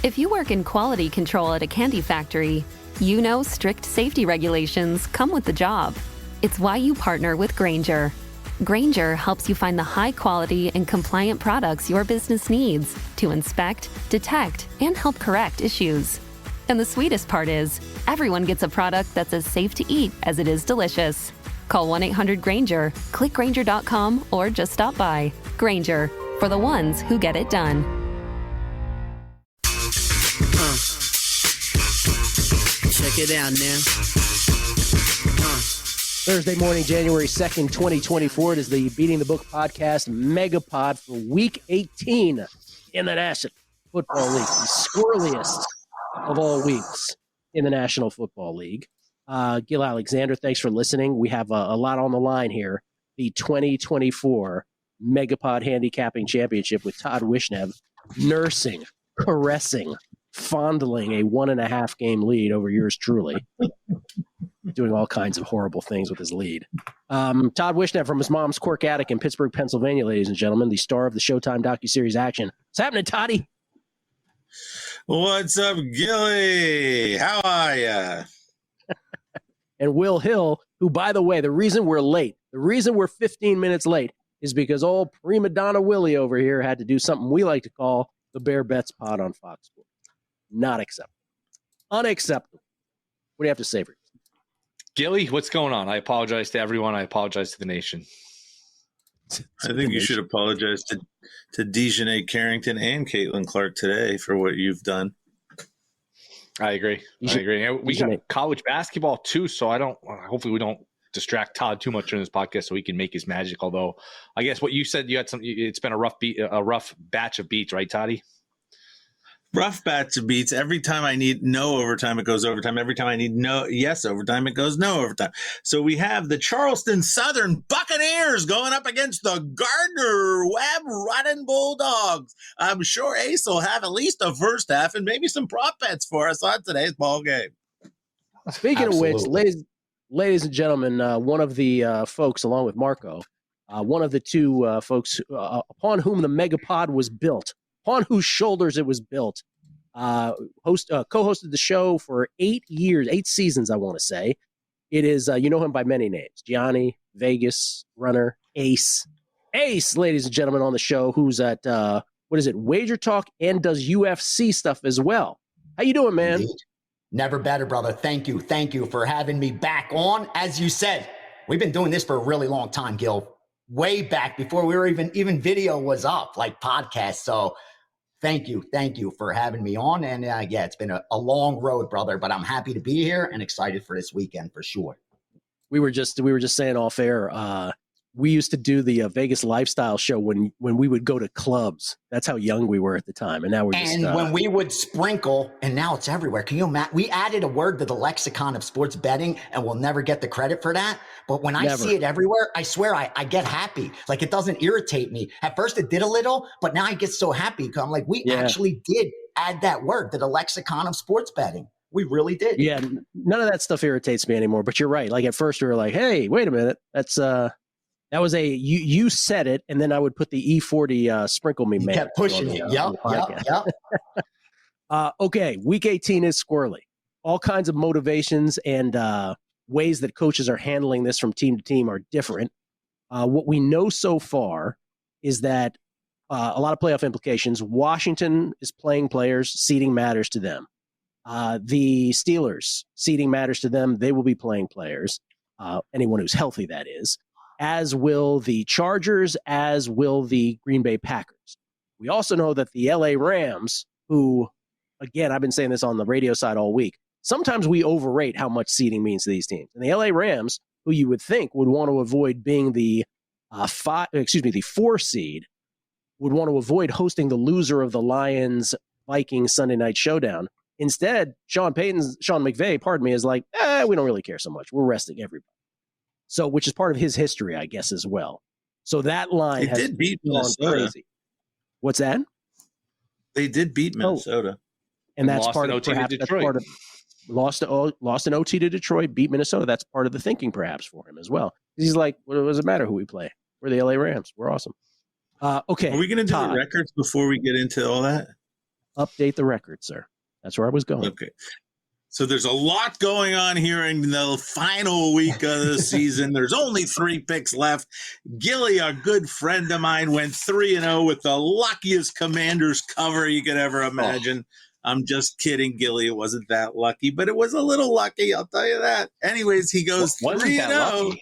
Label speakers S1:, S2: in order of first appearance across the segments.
S1: If you work in quality control at a candy factory, you know strict safety regulations come with the job. It's why you partner with Grainger. Grainger helps you find the high-quality and compliant products your business needs to inspect, detect, and help correct issues. And the sweetest part is, everyone gets a product that's as safe to eat as it is delicious. Call 1-800-GRAINGER, click Grainger.com, or just stop by. Grainger, for the ones who get it done.
S2: Check it out now.
S3: Thursday morning, January 2nd, 2024. It is the Beating the Book podcast MegaPod for Week 18 in the National Football League. The squirreliest of all weeks in the National Football League. Gill Alexander, thanks for listening. We have a lot on the line here. The 2024 MegaPod Handicapping Championship with Todd Wishnev nursing, caressing, fondling a 1.5 game lead over yours truly. Doing all kinds of horrible things with his lead. Todd Wishnev from his mom's Cork Attic in Pittsburgh, Pennsylvania, ladies and gentlemen, the star of the Showtime docuseries Action. What's happening, Toddy?
S4: What's up, Gilly? How are ya?
S3: And Will Hill, who, by the way, the reason we're 15 minutes late is because old prima donna Willie over here had to do something we like to call the Bear Bets pod on Fox Sports. Not acceptable. Unacceptable. What do you have to say for yourself?
S5: Gilly, what's going on? I apologize to everyone. I apologize to the nation.
S4: I think you should apologize to Dejanay Carrington and Caitlin Clark today for what you've done.
S5: I agree. We got college basketball too, so hopefully we don't distract Todd too much in this podcast so he can make his magic. Although I guess what you said, it's been a rough batch of beats, right, Toddy?
S4: Rough batch of beats. Every time I need no overtime, it goes overtime. Every time I need yes overtime, it goes no overtime. So we have the Charleston Southern Buccaneers going up against the Gardner-Webb Running Bulldogs. I'm sure Ace will have at least a first half and maybe some prop bets for us on today's ball game.
S3: Speaking Absolutely. Of which, ladies and gentlemen, one of the folks, along with Marco, one of the two folks upon whom the MegaPod was built, on whose shoulders it was built, co-hosted the show for 8 seasons, I want to say. It is, you know him by many names, Gianni, Vegas, Runner, Ace, ladies and gentlemen, on the show, who's at, Wager Talk, and does UFC stuff as well. How you doing, man?
S6: Indeed. Never better, brother. Thank you for having me back on. As you said, we've been doing this for a really long time, Gil. Way back before we were even video was up, like podcast. So thank you for having me on. And it's been a long road, brother, but I'm happy to be here and excited for this weekend for sure.
S3: We were just saying off air, we used to do the Vegas lifestyle show when we would go to clubs. That's how young we were at the time. And now we're just... And
S6: when we would sprinkle, and now it's everywhere. Can you imagine? We added a word to the lexicon of sports betting, and we'll never get the credit for that. But when I see it everywhere, I swear I get happy. Like, it doesn't irritate me. At first it did a little, but now I get so happy because I'm like, we actually did add that word to the lexicon of sports betting. We really did.
S3: Yeah, none of that stuff irritates me anymore. But you're right. Like, at first we were like, hey, wait a minute. That was you said it, and then I would put the E40 sprinkle me man.
S6: Kept pushing it. Yep.
S3: Okay, week 18 is squirrely. All kinds of motivations and ways that coaches are handling this from team to team are different. What we know so far is that a lot of playoff implications. Washington is playing players. Seeding matters to them. The Steelers, seeding matters to them. They will be playing players. Anyone who's healthy, that is. As will the Chargers, as will the Green Bay Packers. We also know that the LA Rams, who, again, I've been saying this on the radio side all week, sometimes we overrate how much seeding means to these teams. And the LA Rams, who you would think would want to avoid being the 4 seed, would want to avoid hosting the loser of the Lions-Vikings Sunday night showdown. Instead, Sean McVay, is like, we don't really care so much. We're resting everybody. So, which is part of his history, I guess, as well. So that line
S4: did beat Minnesota.
S3: Crazy. What's that?
S4: They did beat Minnesota,
S3: and that's part of lost an OT to Detroit, beat Minnesota. That's part of the thinking, perhaps, for him as well. He's like, what does it matter who we play? We're the LA Rams. We're awesome. Okay,
S4: are we going to do the records before we get into all that?
S3: update the record, sir. That's where I was going.
S4: Okay. So there's a lot going on here in the final week of the season. There's only 3 picks left. Gilly, a good friend of mine, went 3-0 with the luckiest Commanders cover you could ever imagine. I'm just kidding, Gilly. It wasn't that lucky, but it was a little lucky. I'll tell you that. Anyways, he goes 3-0.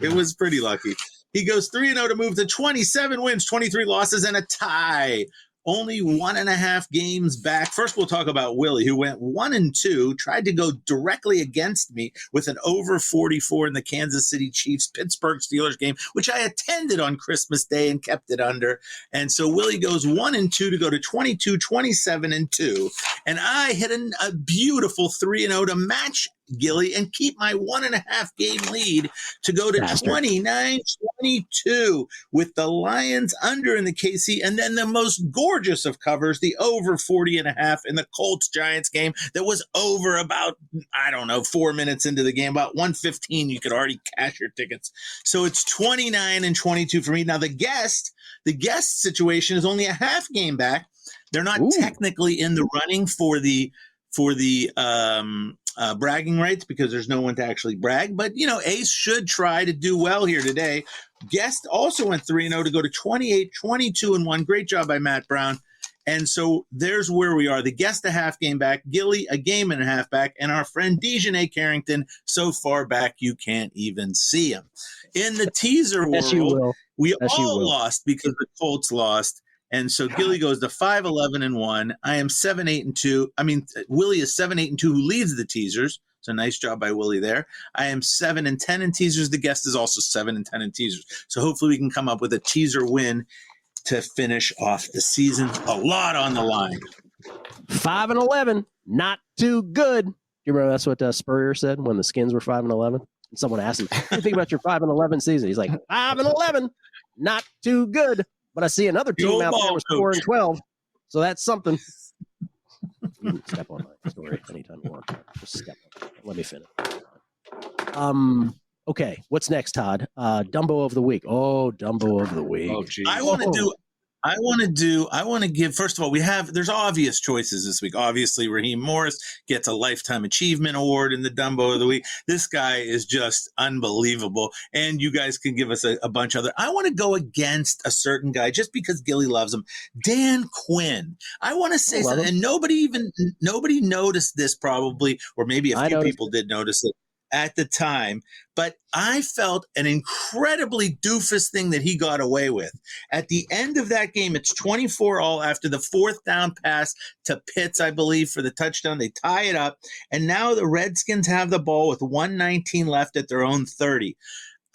S4: It was pretty lucky. He goes 3-0 to move to 27 wins, 23 losses, and a tie. Only 1.5 games back. First, we'll talk about Willie, who went 1-2, tried to go directly against me with an over 44 in the Kansas City Chiefs Pittsburgh Steelers game, which I attended on Christmas Day and kept it under. And so Willie goes 1-2 to go to 22, 27-2. And I hit a beautiful 3-0 to match Gilly and keep my 1.5 game lead to go to 29-22 with the Lions under in the KC, and then the most gorgeous of covers, the over 40.5 in the Colts Giants game that was over about, 4 minutes into the game, about 1:15. You could already cash your tickets. So it's 29-22 for me. Now the guest situation is only a half game back. They're not technically in the running for the bragging rights because there's no one to actually brag. But, Ace should try to do well here today. Guest also went 3-0 to go to 28, 22-1. Great job by Matt Brown. And so there's where we are. The guest a half game back, Gilly a game and a half back, and our friend Dejanay Carrington so far back you can't even see him. In the teaser world, we all lost because the Colts lost. And so Gilly goes to 5-11-1. I am 7-8-2. Willie is 7-8-2, who leads the teasers. So nice job by Willie there. I am 7-10 in teasers. The guest is also 7-10 in teasers. So hopefully we can come up with a teaser win to finish off the season. A lot on the line.
S3: 5-11, not too good. You remember that's what Spurrier said when the Skins were 5-11? And someone asked him, "What do you think about your 5-11 season?" He's like, 5-11, not too good. But I see another team out there was 4-12, so that's something. You can step on my story anytime you want. Just step on it. Let me finish. Okay, what's next, Todd? Dumbo of the week. Oh, Dumbo of the week.
S5: Oh, geez.
S4: I want to give, first of all, there's obvious choices this week. Obviously, Raheem Morris gets a Lifetime Achievement Award in the Dumbo of the Week. This guy is just unbelievable. And you guys can give us a bunch of other. I want to go against a certain guy just because Gilly loves him. Dan Quinn. I want to say something, and nobody noticed this probably, or maybe a few people did notice it at the time, but I felt an incredibly doofus thing that he got away with. At the end of that game, it's 24-all after the 4th down pass to Pitts, I believe, for the touchdown. They tie it up, and now the Redskins have the ball with 1:19 left at their own 30.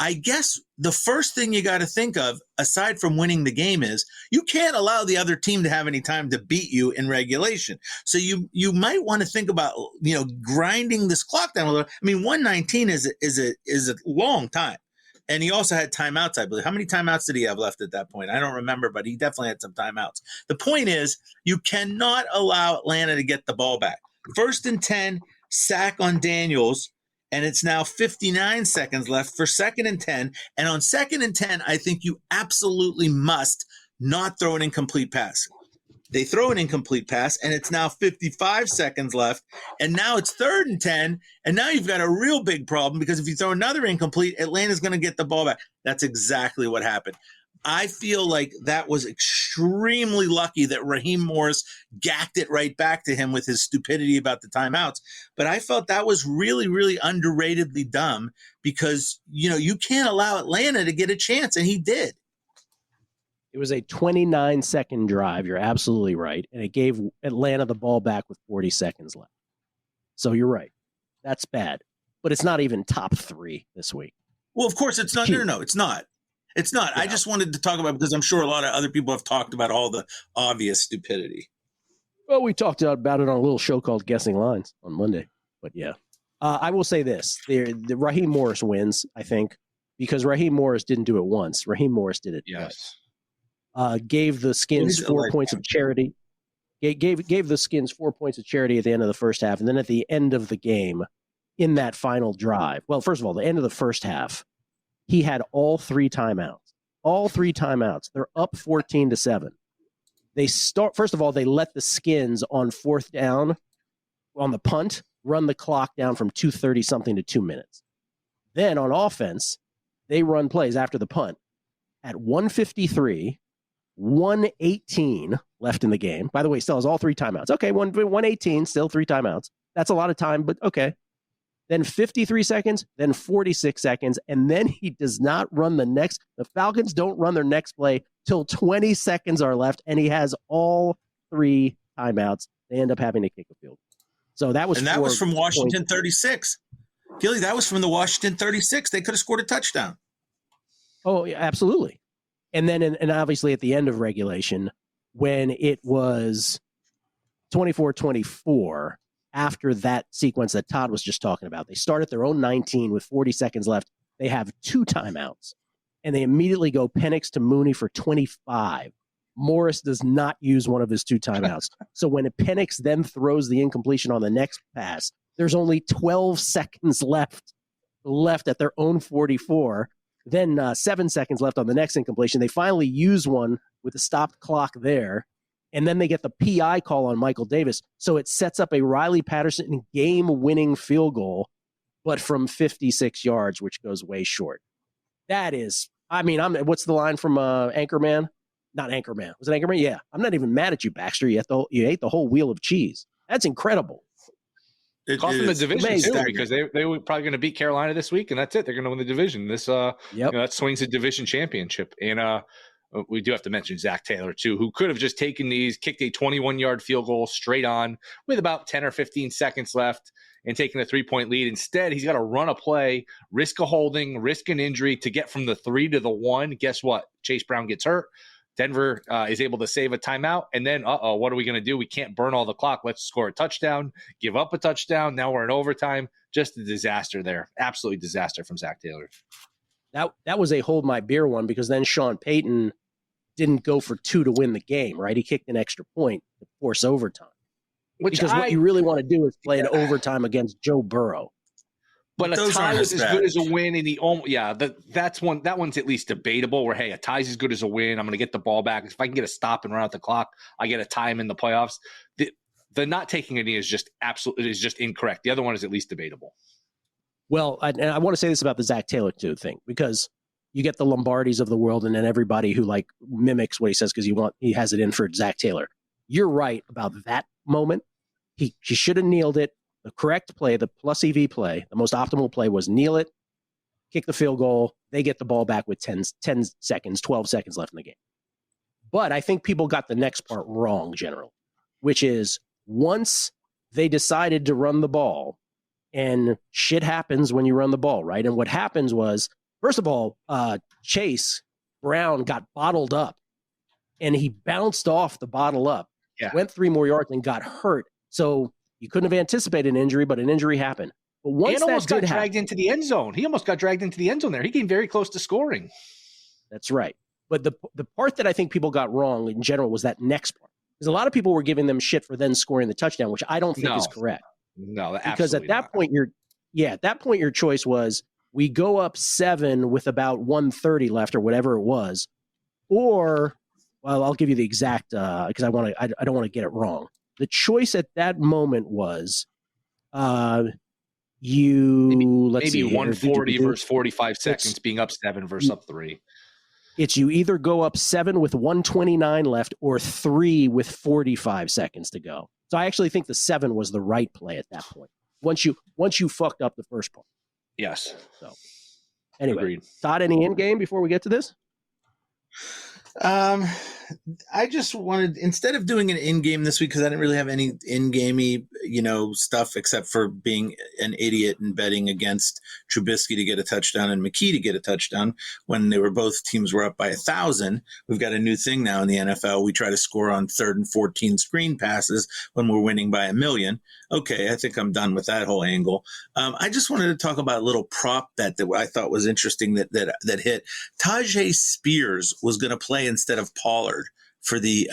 S4: I guess the first thing you got to think of, aside from winning the game, is you can't allow the other team to have any time to beat you in regulation. So you might want to think about, grinding this clock down a little. 1:19 is a long time. And he also had timeouts, I believe. How many timeouts did he have left at that point? I don't remember, but he definitely had some timeouts. The point is, you cannot allow Atlanta to get the ball back. 1st and 10, sack on Daniels. And it's now 59 seconds left for 2nd and 10. And on 2nd and 10, I think you absolutely must not throw an incomplete pass. They throw an incomplete pass, and it's now 55 seconds left. And now it's 3rd and 10. And now you've got a real big problem because if you throw another incomplete, Atlanta's going to get the ball back. That's exactly what happened. I feel like that was extremely lucky that Raheem Morris gacked it right back to him with his stupidity about the timeouts. But I felt that was really, really underratedly dumb because, you can't allow Atlanta to get a chance, and he did.
S3: It was a 29-second drive. You're absolutely right. And it gave Atlanta the ball back with 40 seconds left. So you're right. That's bad. But it's not even top 3 this week.
S4: Well, of course, it's not. No, it's not. It's not. Yeah. I just wanted to talk about it because I'm sure a lot of other people have talked about all the obvious stupidity.
S3: Well, we talked about it on a little show called Guessing Lines on Monday. But yeah, I will say this. The Raheem Morris wins, I think, because Raheem Morris didn't do it once. Raheem Morris did it twice. Gave the Skins 4 points of charity. Gave the Skins 4 points of charity at the end of the first half. And then at the end of the game, in that final drive, well, first of all, the end of the first half, he had all 3 timeouts. All 3 timeouts. They're up 14-7. First of all, they let the Skins on 4th down on the punt run the clock down from 2:30 something to 2 minutes. Then on offense, they run plays after the punt at 1:53, 1:18 left in the game. By the way, still has all 3 timeouts. Okay, 1:18, still 3 timeouts. That's a lot of time, but okay. Then 53 seconds, then 46 seconds, and then he does not run the Falcons don't run their next play till 20 seconds are left, and he has all 3 timeouts. They end up having to kick a field. So that was
S4: from Washington 36. Gilly, that was from the Washington 36. They could have scored a touchdown.
S3: Oh, yeah, absolutely. And then, and obviously at the end of regulation, when it was 24-24, after that sequence that Todd was just talking about, they start at their own 19 with 40 seconds left. They have 2 timeouts, and they immediately go Penix to Mooney for 25. Morris does not use one of his 2 timeouts. So when Penix then throws the incompletion on the next pass, there's only 12 seconds left at their own 44. Then 7 seconds left on the next incompletion. They finally use one with a stopped clock there. And then they get the PI call on Michael Davis. So it sets up a Riley Patterson game-winning field goal, but from 56 yards, which goes way short. That is, what's the line from Anchorman? Not Anchorman. Was it Anchorman? Yeah. I'm not even mad at you, Baxter. You ate the whole wheel of cheese. That's incredible.
S5: Cost them the division too, because they were probably going to beat Carolina this week, and that's it. They're going to win the division. This that swings the division championship. And we do have to mention Zach Taylor too, who could have just taken these, kicked a 21-yard field goal straight on with about 10 or 15 seconds left and taking a 3-point lead. Instead, he's got to run a play, risk a holding, risk an injury to get from the 3 to the 1. Guess what? Chase Brown gets hurt. Denver is able to save a timeout, and then, what are we going to do? We can't burn all the clock. Let's score a touchdown, give up a touchdown. Now we're in overtime. Just a disaster there. Absolutely disaster from Zach Taylor.
S3: That was a hold my beer one, because then Sean Payton didn't go for 2 to win the game, right? He kicked an extra point to force overtime. What you really want to do is play an overtime against Joe Burrow.
S5: But a tie is as good as a win, and that one's at least debatable. Where a tie is as good as a win. I'm going to get the ball back. If I can get a stop and run out the clock, I get a tie in the playoffs. The not taking a knee is just incorrect. The other one is at least debatable.
S3: Well, I want to say this about the Zach Taylor thing, because you get the Lombardis of the world, and then everybody who mimics what he says because he has it in for Zach Taylor. You're right about that moment. He should have kneeled it. The correct play, the plus EV play, the most optimal play was kneel it, kick the field goal. They get the ball back with 10 seconds, 12 seconds left in the game. But I think people got the next part wrong generally, which is once they decided to run the ball, and shit happens when you run the ball, right? And what happens was, first of all, Chase Brown got bottled up, and he bounced off the bottle up, went 3 more yards, and got hurt. So you couldn't have anticipated an injury, but an injury happened. But once
S5: almost got dragged into the end zone. He almost got dragged into the end zone there. He came very close to scoring.
S3: That's right. But the part that I think people got wrong in general was that next part. Because a lot of people were giving them shit for then scoring the touchdown, which I don't think is correct.
S5: No,
S3: because at that point your choice was, we go up 7 with about 1:30 left or whatever it was, or I'll give you the exact because I don't want to get it wrong. The choice at that moment was maybe
S5: 140 versus 45 seconds, being up 7 versus up 3.
S3: It's you either go up 7 with 129 left or 3 with 45 seconds to go. So I actually think the 7 was the right play at that point. Once you fucked up the first part.
S5: Yes.
S3: So anyway,
S5: agreed.
S3: Todd, any in game before we get to this?
S4: I just wanted, instead of doing an in-game this week, because I didn't really have any in-gamey, stuff except for being an idiot and betting against Trubisky to get a touchdown and McKee to get a touchdown when both teams were up by 1,000. We've got a new thing now in the NFL. We try to score on 3rd and 14 screen passes when we're winning by 1,000,000. Okay, I think I'm done with that whole angle. I just wanted to talk about a little prop bet that I thought was interesting that hit. Tajay Spears was going to play instead of Pollard for the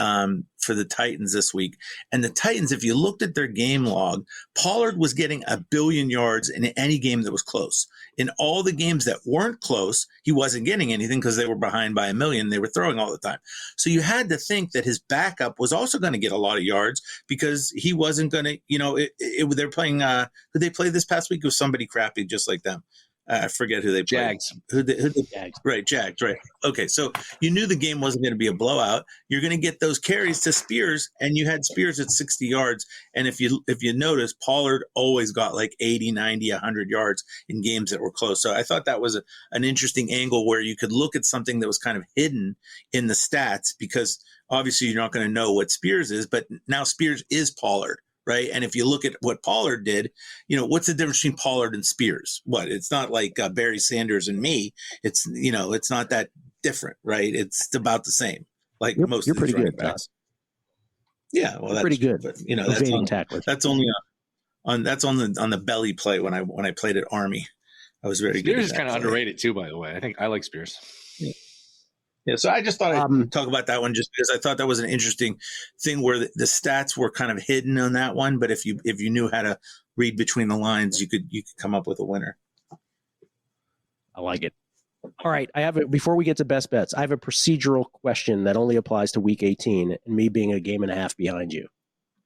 S4: Titans this week. And the Titans, if you looked at their game log, Pollard was getting 1 billion yards in any game that was close. In all the games that weren't close, he wasn't getting anything because they were behind by 1 million. They were throwing all the time. So you had to think that his backup was also going to get a lot of yards because he wasn't going to, they're playing, who they played this past week? It was somebody crappy just like them. I forget who they played.
S5: Jags.
S4: Jags. Right, Jags, right. Okay, so you knew the game wasn't going to be a blowout. You're going to get those carries to Spears, and you had Spears at 60 yards. And if you notice, Pollard always got like 80, 90, 100 yards in games that were close. So I thought that was an interesting angle where you could look at something that was kind of hidden in the stats because obviously you're not going to know what Spears is, but now Spears is Pollard. Right. And if you look at what Pollard did, what's the difference between Pollard and Spears? It's not like Barry Sanders and me. It's, it's not that different. Right. It's about the same. Like most
S3: you're
S4: of these
S3: pretty good,
S4: backs. Yeah. Well, that's
S3: pretty good.
S4: But, that's only on the belly play when I played at Army. I was very good.
S5: Spears is kind of underrated too, by the way. I think I like Spears.
S4: Yeah, so I just thought I'd talk about that one just because I thought that was an interesting thing where the stats were kind of hidden on that one. But if you knew how to read between the lines, you could come up with a winner.
S3: I like it. All right, before we get to best bets, I have a procedural question that only applies to Week 18 and me being a game and a half behind you.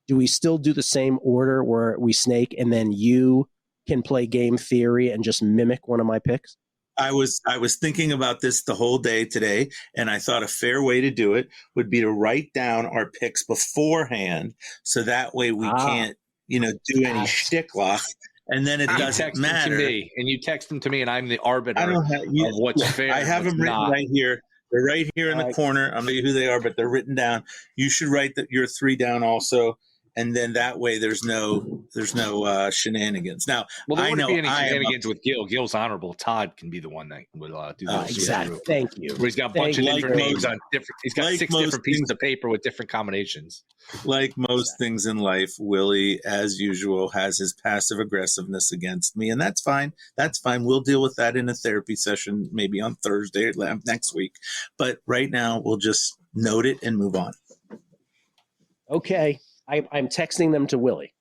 S3: Do we still do the same order where we snake and then you can play game theory and just mimic one of my picks?
S4: I was thinking about this the whole day today, and I thought a fair way to do it would be to write down our picks beforehand, so that way we can't, do any shtick lock, and then it doesn't matter.
S5: And you text them to me, and I'm the arbiter of what's fair.
S4: I have them written right here. They're right here in the corner. I'm going to tell you who they are, but they're written down. You should write your 3 down also. And then that way, there's no shenanigans. Now,
S5: there wouldn't be any shenanigans with Gill. Gill's honorable. Todd can be the one that would do that.
S3: Exactly. Thank you.
S5: Where he's got a bunch of different names on different. He's got 6 different pieces of paper with different combinations.
S4: Like most things in life, Willie, as usual, has his passive aggressiveness against me, and that's fine. That's fine. We'll deal with that in a therapy session, maybe on Thursday next week. But right now, we'll just note it and move on.
S3: Okay. I'm texting them to Willie.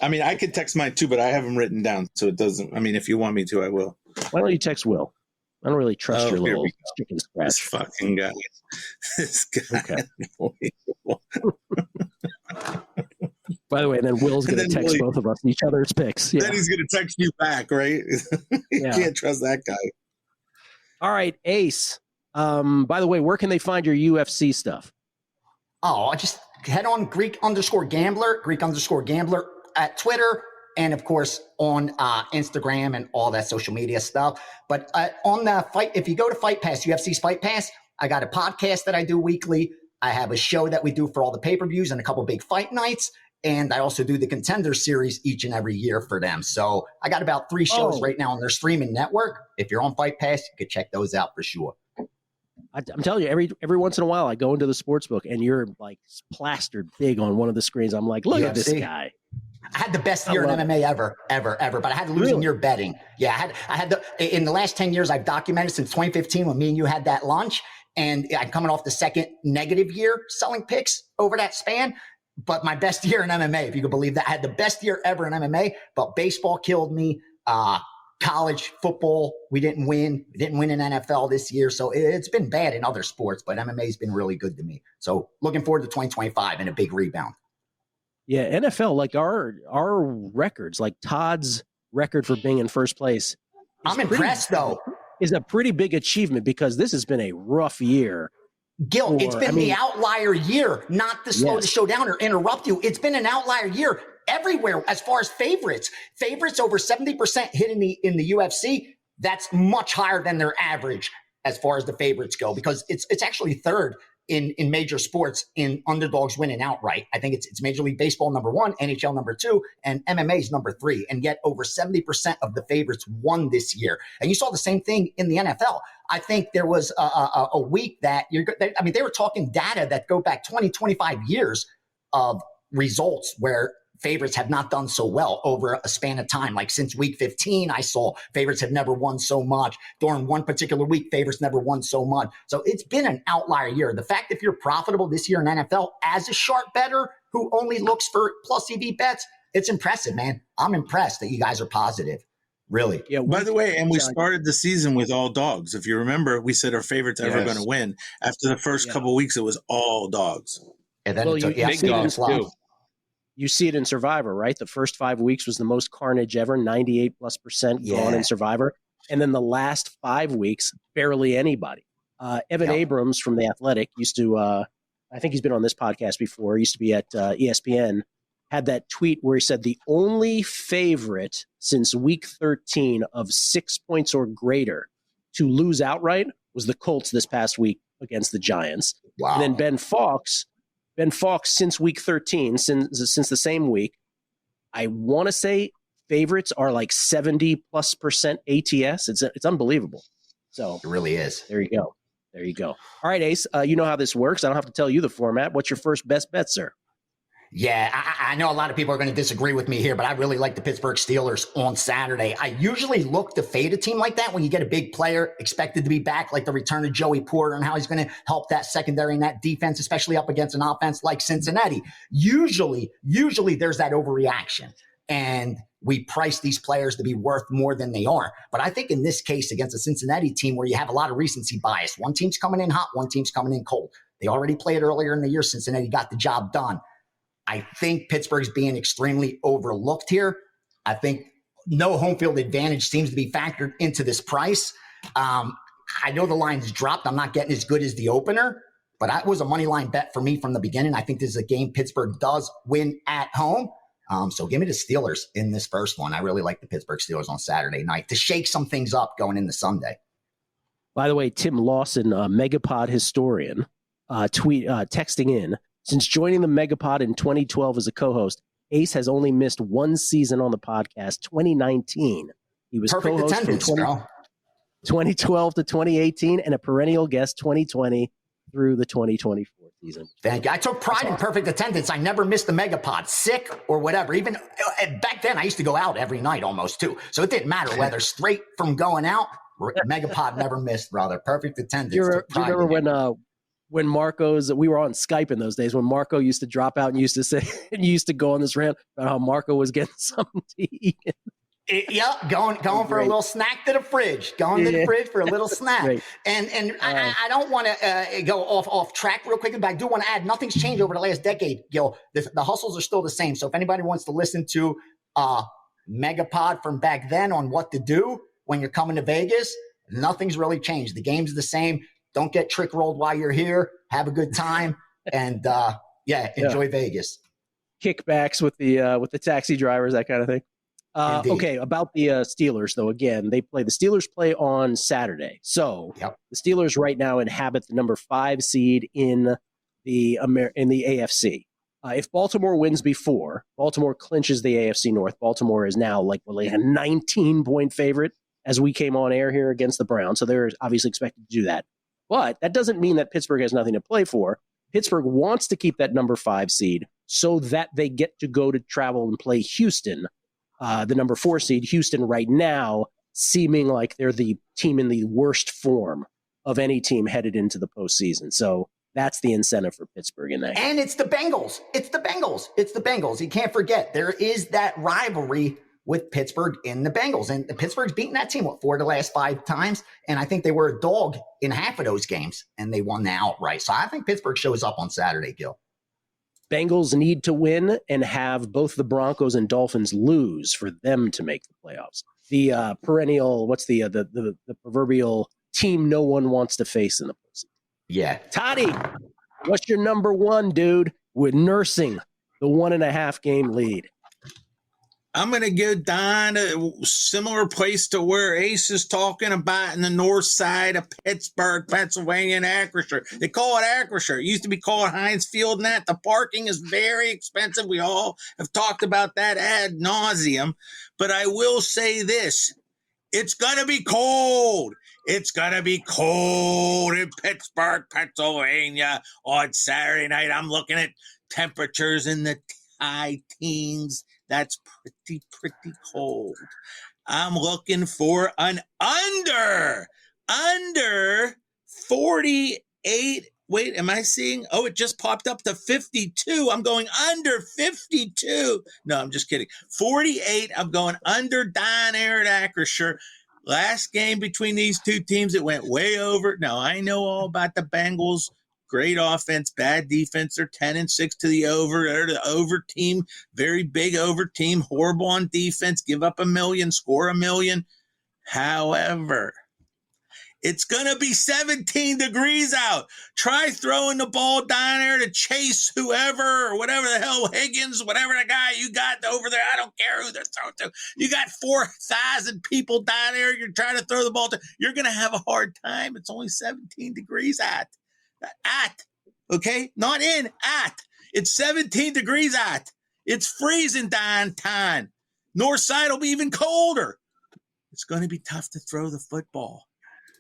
S4: I mean, I could text mine too, but I have them written down, so it doesn't. I mean, if you want me to, I will.
S3: Why don't you text Will? I don't really trust your little chicken scratch.
S4: This fucking guy. This guy.
S3: Okay. By the way, then Will's going to text both of us each other's picks. Yeah.
S4: Then he's going to text you back, right? You can't trust that guy.
S3: All right, Ace. By the way, where can they find your UFC stuff?
S6: Oh, just head on Greek_Gambler at Twitter, and of course on Instagram and all that social media stuff. But on the fight, if you go to Fight Pass, UFC's Fight Pass, I got a podcast that I do weekly. I have a show that we do for all the pay-per-views and a couple big fight nights. And I also do the Contender series each and every year for them. So I got about 3 shows right now on their streaming network. If you're on Fight Pass, you could check those out for sure.
S3: I'm telling you, every once in a while, I go into the sports book and you're like plastered big on one of the screens. I'm like, look at this guy.
S6: I had the best year in MMA ever, but I had a losing year betting. Yeah, I had in the last 10 years, I've documented since 2015 when me and you had that lunch, and I'm coming off the second negative year selling picks over that span. But my best year in MMA, if you could believe that, I had the best year ever in MMA, but baseball killed me. College football, we didn't win. We didn't win in NFL this year. So it's been bad in other sports, but MMA has been really good to me. So looking forward to 2025 and a big rebound.
S3: Yeah, NFL, like our records, like Todd's record for being in first place.
S6: I'm impressed, though.
S3: Is a pretty big achievement because this has been a rough year.
S6: Gil, it's been the outlier year, not to slow the show down or interrupt you. It's been an outlier year everywhere as far as favorites. Favorites over 70% hit in the UFC. That's much higher than their average as far as the favorites go, because it's actually third in major sports in underdogs winning outright. I think it's Major League Baseball number 1, NHL number 2, and MMA is number 3. And yet over 70% of the favorites won this year. And you saw the same thing in the NFL. I think there was a week that they were talking data that go back 20, 25 years of results where favorites have not done so well over a span of time. Like since week 15, I saw favorites have never won so much. During one particular week, favorites never won so much. So it's been an outlier year. The fact if you're profitable this year in NFL as a sharp bettor who only looks for plus EV bets, it's impressive, man. I'm impressed that you guys are positive. Really.
S3: Yeah.
S4: By the way, and we started the season with all dogs. If you remember, we said our favorites ever going to win. After the first couple of weeks, it was all dogs.
S6: And then
S5: big dogs too.
S3: You see it in Survivor, right? The first 5 weeks was the most carnage ever, 98+% gone in Survivor. And then the last 5 weeks, barely anybody. Evan Abrams from The Athletic used to, I think he's been on this podcast before, used to be at ESPN, had that tweet where he said the only favorite since week 13 of 6 points or greater to lose outright was the Colts this past week against the Giants. Wow. And then Ben Fawkes since week 13, since the same week, I want to say favorites are like 70+% ATS. It's unbelievable. So
S6: it really is.
S3: There you go. All right, Ace, you know how this works. I don't have to tell you the format. What's your first best bet, sir?
S6: Yeah, I know a lot of people are going to disagree with me here, but I really like the Pittsburgh Steelers on Saturday. I usually look to fade a team like that when you get a big player expected to be back, like the return of Joey Porter and how he's going to help that secondary and that defense, especially up against an offense like Cincinnati. Usually there's that overreaction, and we price these players to be worth more than they are. But I think in this case against a Cincinnati team where you have a lot of recency bias, one team's coming in hot, one team's coming in cold. They already played earlier in the year. Cincinnati got the job done. I think Pittsburgh's being extremely overlooked here. I think no home field advantage seems to be factored into this price. I know the line's dropped. I'm not getting as good as the opener, but that was a money line bet for me from the beginning. I think this is a game Pittsburgh does win at home. So give me the Steelers in this first one. I really like the Pittsburgh Steelers on Saturday night to shake some things up going into Sunday.
S3: By the way, Tim Lawson, Megapod historian, texting in, since joining the Megapod in 2012 as a co-host, Ace has only missed one season on the podcast, 2019. He was
S6: perfect
S3: co-host
S6: attendance,
S3: from 2012 to 2018 and a perennial guest 2020 through the 2024 season.
S6: Thank you. I took pride in perfect attendance. I never missed the Megapod, sick or whatever. Even back then, I used to go out every night almost too. So it didn't matter whether straight from going out, Megapod never missed, brother. Perfect attendance. Do you
S3: remember when Marco's, we were on Skype in those days, when Marco used to drop out and used to say, and used to go on this rant about how Marco was getting something to eat.
S6: Going for a little snack to the fridge, going to the fridge for a little snack. And I don't want to go off track real quick, but I do want to add, nothing's changed over the last decade, Gil. The hustles are still the same. So if anybody wants to listen to Megapod from back then on what to do when you're coming to Vegas, nothing's really changed. The game's the same. Don't get trick rolled while you're here. Have a good time, and enjoy Vegas.
S3: Kickbacks with the taxi drivers, that kind of thing. Okay, about the Steelers though. Again, the Steelers play on Saturday, so the Steelers right now inhabit the number 5 seed in the AFC. If Baltimore wins before, Baltimore clinches the AFC North. Baltimore is now like a 19-point favorite as we came on air here against the Browns, so they're obviously expected to do that. But that doesn't mean that Pittsburgh has nothing to play for. Pittsburgh wants to keep that number 5 seed so that they get to go to travel and play Houston, the number 4 seed. Houston right now seeming like they're the team in the worst form of any team headed into the postseason. So that's the incentive for Pittsburgh in that.
S6: And it's the Bengals. You can't forget there is that rivalry with Pittsburgh in the Bengals. And Pittsburgh's beaten that team, 4 of the last 5 times? And I think they were a dog in half of those games, and they won the outright. So I think Pittsburgh shows up on Saturday, Gil.
S3: Bengals need to win and have both the Broncos and Dolphins lose for them to make the playoffs. The perennial, what's the proverbial team no one wants to face in the postseason?
S6: Yeah.
S3: Toddy, what's your number 1, dude? We're nursing the 1.5 game lead.
S4: I'm going to go down a similar place to where Ace is talking about in the north side of Pittsburgh, Pennsylvania, and Acrisure. They call it Acrisure. It used to be called Heinz Field, and that. The parking is very expensive. We all have talked about that ad nauseum. But I will say this. It's going to be cold. It's going to be cold in Pittsburgh, Pennsylvania on Saturday night. I'm looking at temperatures in the high teens. That's pretty cold. I'm looking for an under 48. Wait, am I seeing? Oh, it just popped up to 52. I'm going under 52. No, I'm just kidding. 48. I'm going under Don Aaron Acrisure. Last game between these two teams, it went way over. Now, I know all about the Bengals. Great offense, bad defense. They're 10-6 to the over. They're the over team, very big over team, horrible on defense, give up 1 million, score 1 million. However, it's going to be 17 degrees out. Try throwing the ball down there to Chase whoever or whatever the hell, Higgins, whatever the guy you got over there. I don't care who they're throwing to. You got 4,000 people down there. You're trying to throw the ball to. You're going to have a hard time. It's only 17 degrees at. Okay? Not in, at. It's 17 degrees at. It's freezing downtown. North side will be even colder. It's going to be tough to throw the football.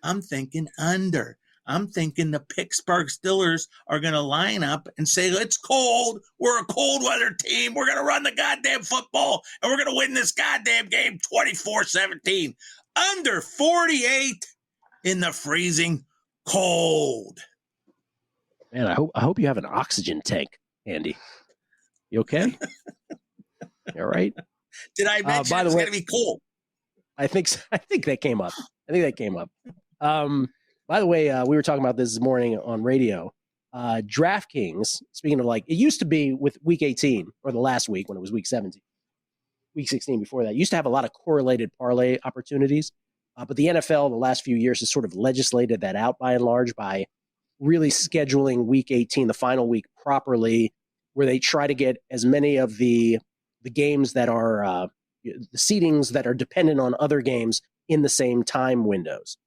S4: I'm thinking under. I'm thinking the Pittsburgh Steelers are going to line up and say, it's cold. We're a cold weather team. We're going to run the goddamn football, and we're going to win this goddamn game 24-17. Under 48 in the freezing cold.
S3: Man, I hope you have an oxygen tank, Andy. You okay? All right.
S4: Did I mention it's going to be cold?
S3: I think that came up. By the way, we were talking about this morning on radio. DraftKings, speaking of, like, it used to be with week 18 or the last week when it was week 17, week 16 before that, used to have a lot of correlated parlay opportunities. But the NFL the last few years has sort of legislated that out by and large by really scheduling week 18, the final week, properly, where they try to get as many of the games that are the seedings that are dependent on other games in the same time windows.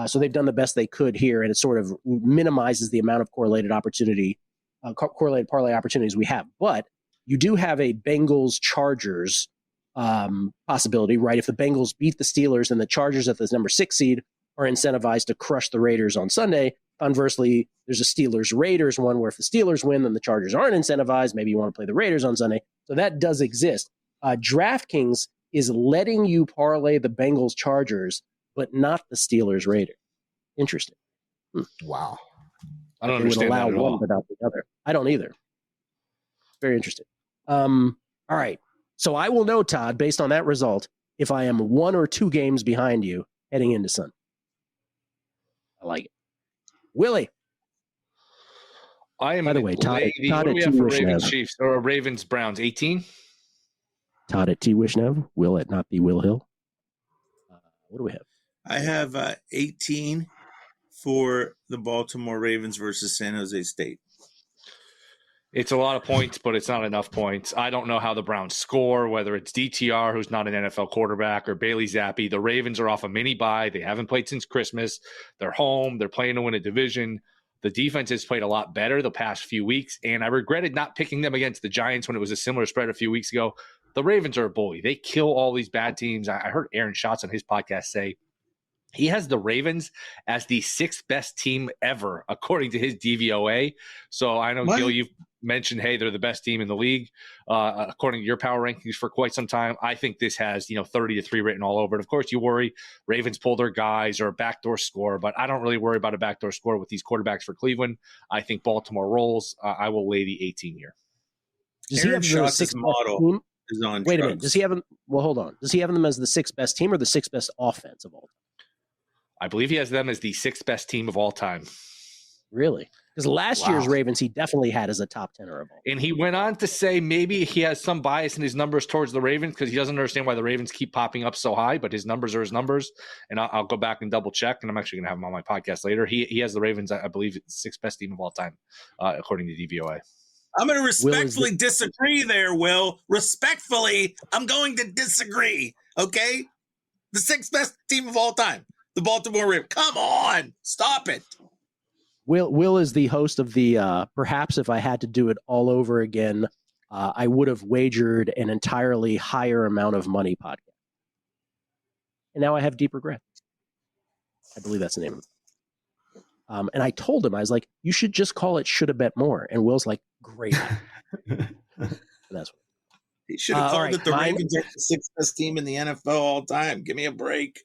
S3: So they've done the best they could here, and it sort of minimizes the amount of correlated parlay opportunities we have. But you do have a Bengals-Chargers possibility, right? If the Bengals beat the Steelers, then the Chargers at the number 6 seed are incentivized to crush the Raiders on Sunday. Conversely, there's a Steelers-Raiders one where if the Steelers win, then the Chargers aren't incentivized. Maybe you want to play the Raiders on Sunday. So that does exist. DraftKings is letting you parlay the Bengals-Chargers, but not the Steelers-Raiders. Interesting.
S6: Wow.
S5: I don't understand that at all.
S3: But not the other. I don't either. Very interesting. All right. So I will know, Todd, based on that result, if I am 1 or 2 games behind you heading into Sunday. I like it. Willie.
S5: I am.
S3: By the way, Todd
S5: what do we have for Ravens Chiefs or Ravens Browns? 18.
S3: Todd at T Wishnev. Will at not the Will Hill. What do we have?
S4: I have 18 for the Baltimore Ravens versus San Jose State.
S5: It's a lot of points, but it's not enough points. I don't know how the Browns score, whether it's DTR, who's not an NFL quarterback, or Bailey Zappi. The Ravens are off a mini bye. They haven't played since Christmas. They're home. They're playing to win a division. The defense has played a lot better the past few weeks, and I regretted not picking them against the Giants when it was a similar spread a few weeks ago. The Ravens are a bully. They kill all these bad teams. I heard Aaron Schatz on his podcast say he has the Ravens as the 6th best team ever, according to his DVOA. So I know, Gil, you've mentioned, hey, they're the best team in the league, according to your power rankings for quite some time. I think this has, 30-3 written all over it. Of course, you worry Ravens pull their guys or a backdoor score, but I don't really worry about a backdoor score with these quarterbacks for Cleveland. I think Baltimore rolls. I will lay the 18 here.
S3: Does he have the 6th model team? Is on Wait drugs. A minute. Does he have them? Well, hold on. Does he have them as the 6th best team or the 6th best offense of all time?
S5: I believe he has them as the 6th best team of all time.
S3: Really? Because last year's Ravens, he definitely had as a top 10er of all.
S5: And he went on to say maybe he has some bias in his numbers towards the Ravens because he doesn't understand why the Ravens keep popping up so high, but his numbers are his numbers. And I'll go back and double check, and I'm actually going to have him on my podcast later. He has the Ravens, I believe, 6th best team of all time, according to DVOA.
S4: I'm going to respectfully disagree there, Will. Respectfully, I'm going to disagree, okay? The 6th best team of all time, the Baltimore Ravens. Come on, stop it.
S3: Will is the host of the perhaps if I had to do it all over again, I would have wagered an entirely higher amount of money podcast. And now I have deep regret. I believe that's the name of it. And I told him, I was like, you should just call it Shoulda Bet More. And Will's like, great. That's what.
S4: He should have called
S3: right,
S4: it the Ravens are the sixth best team in the NFL all time. Give me a break.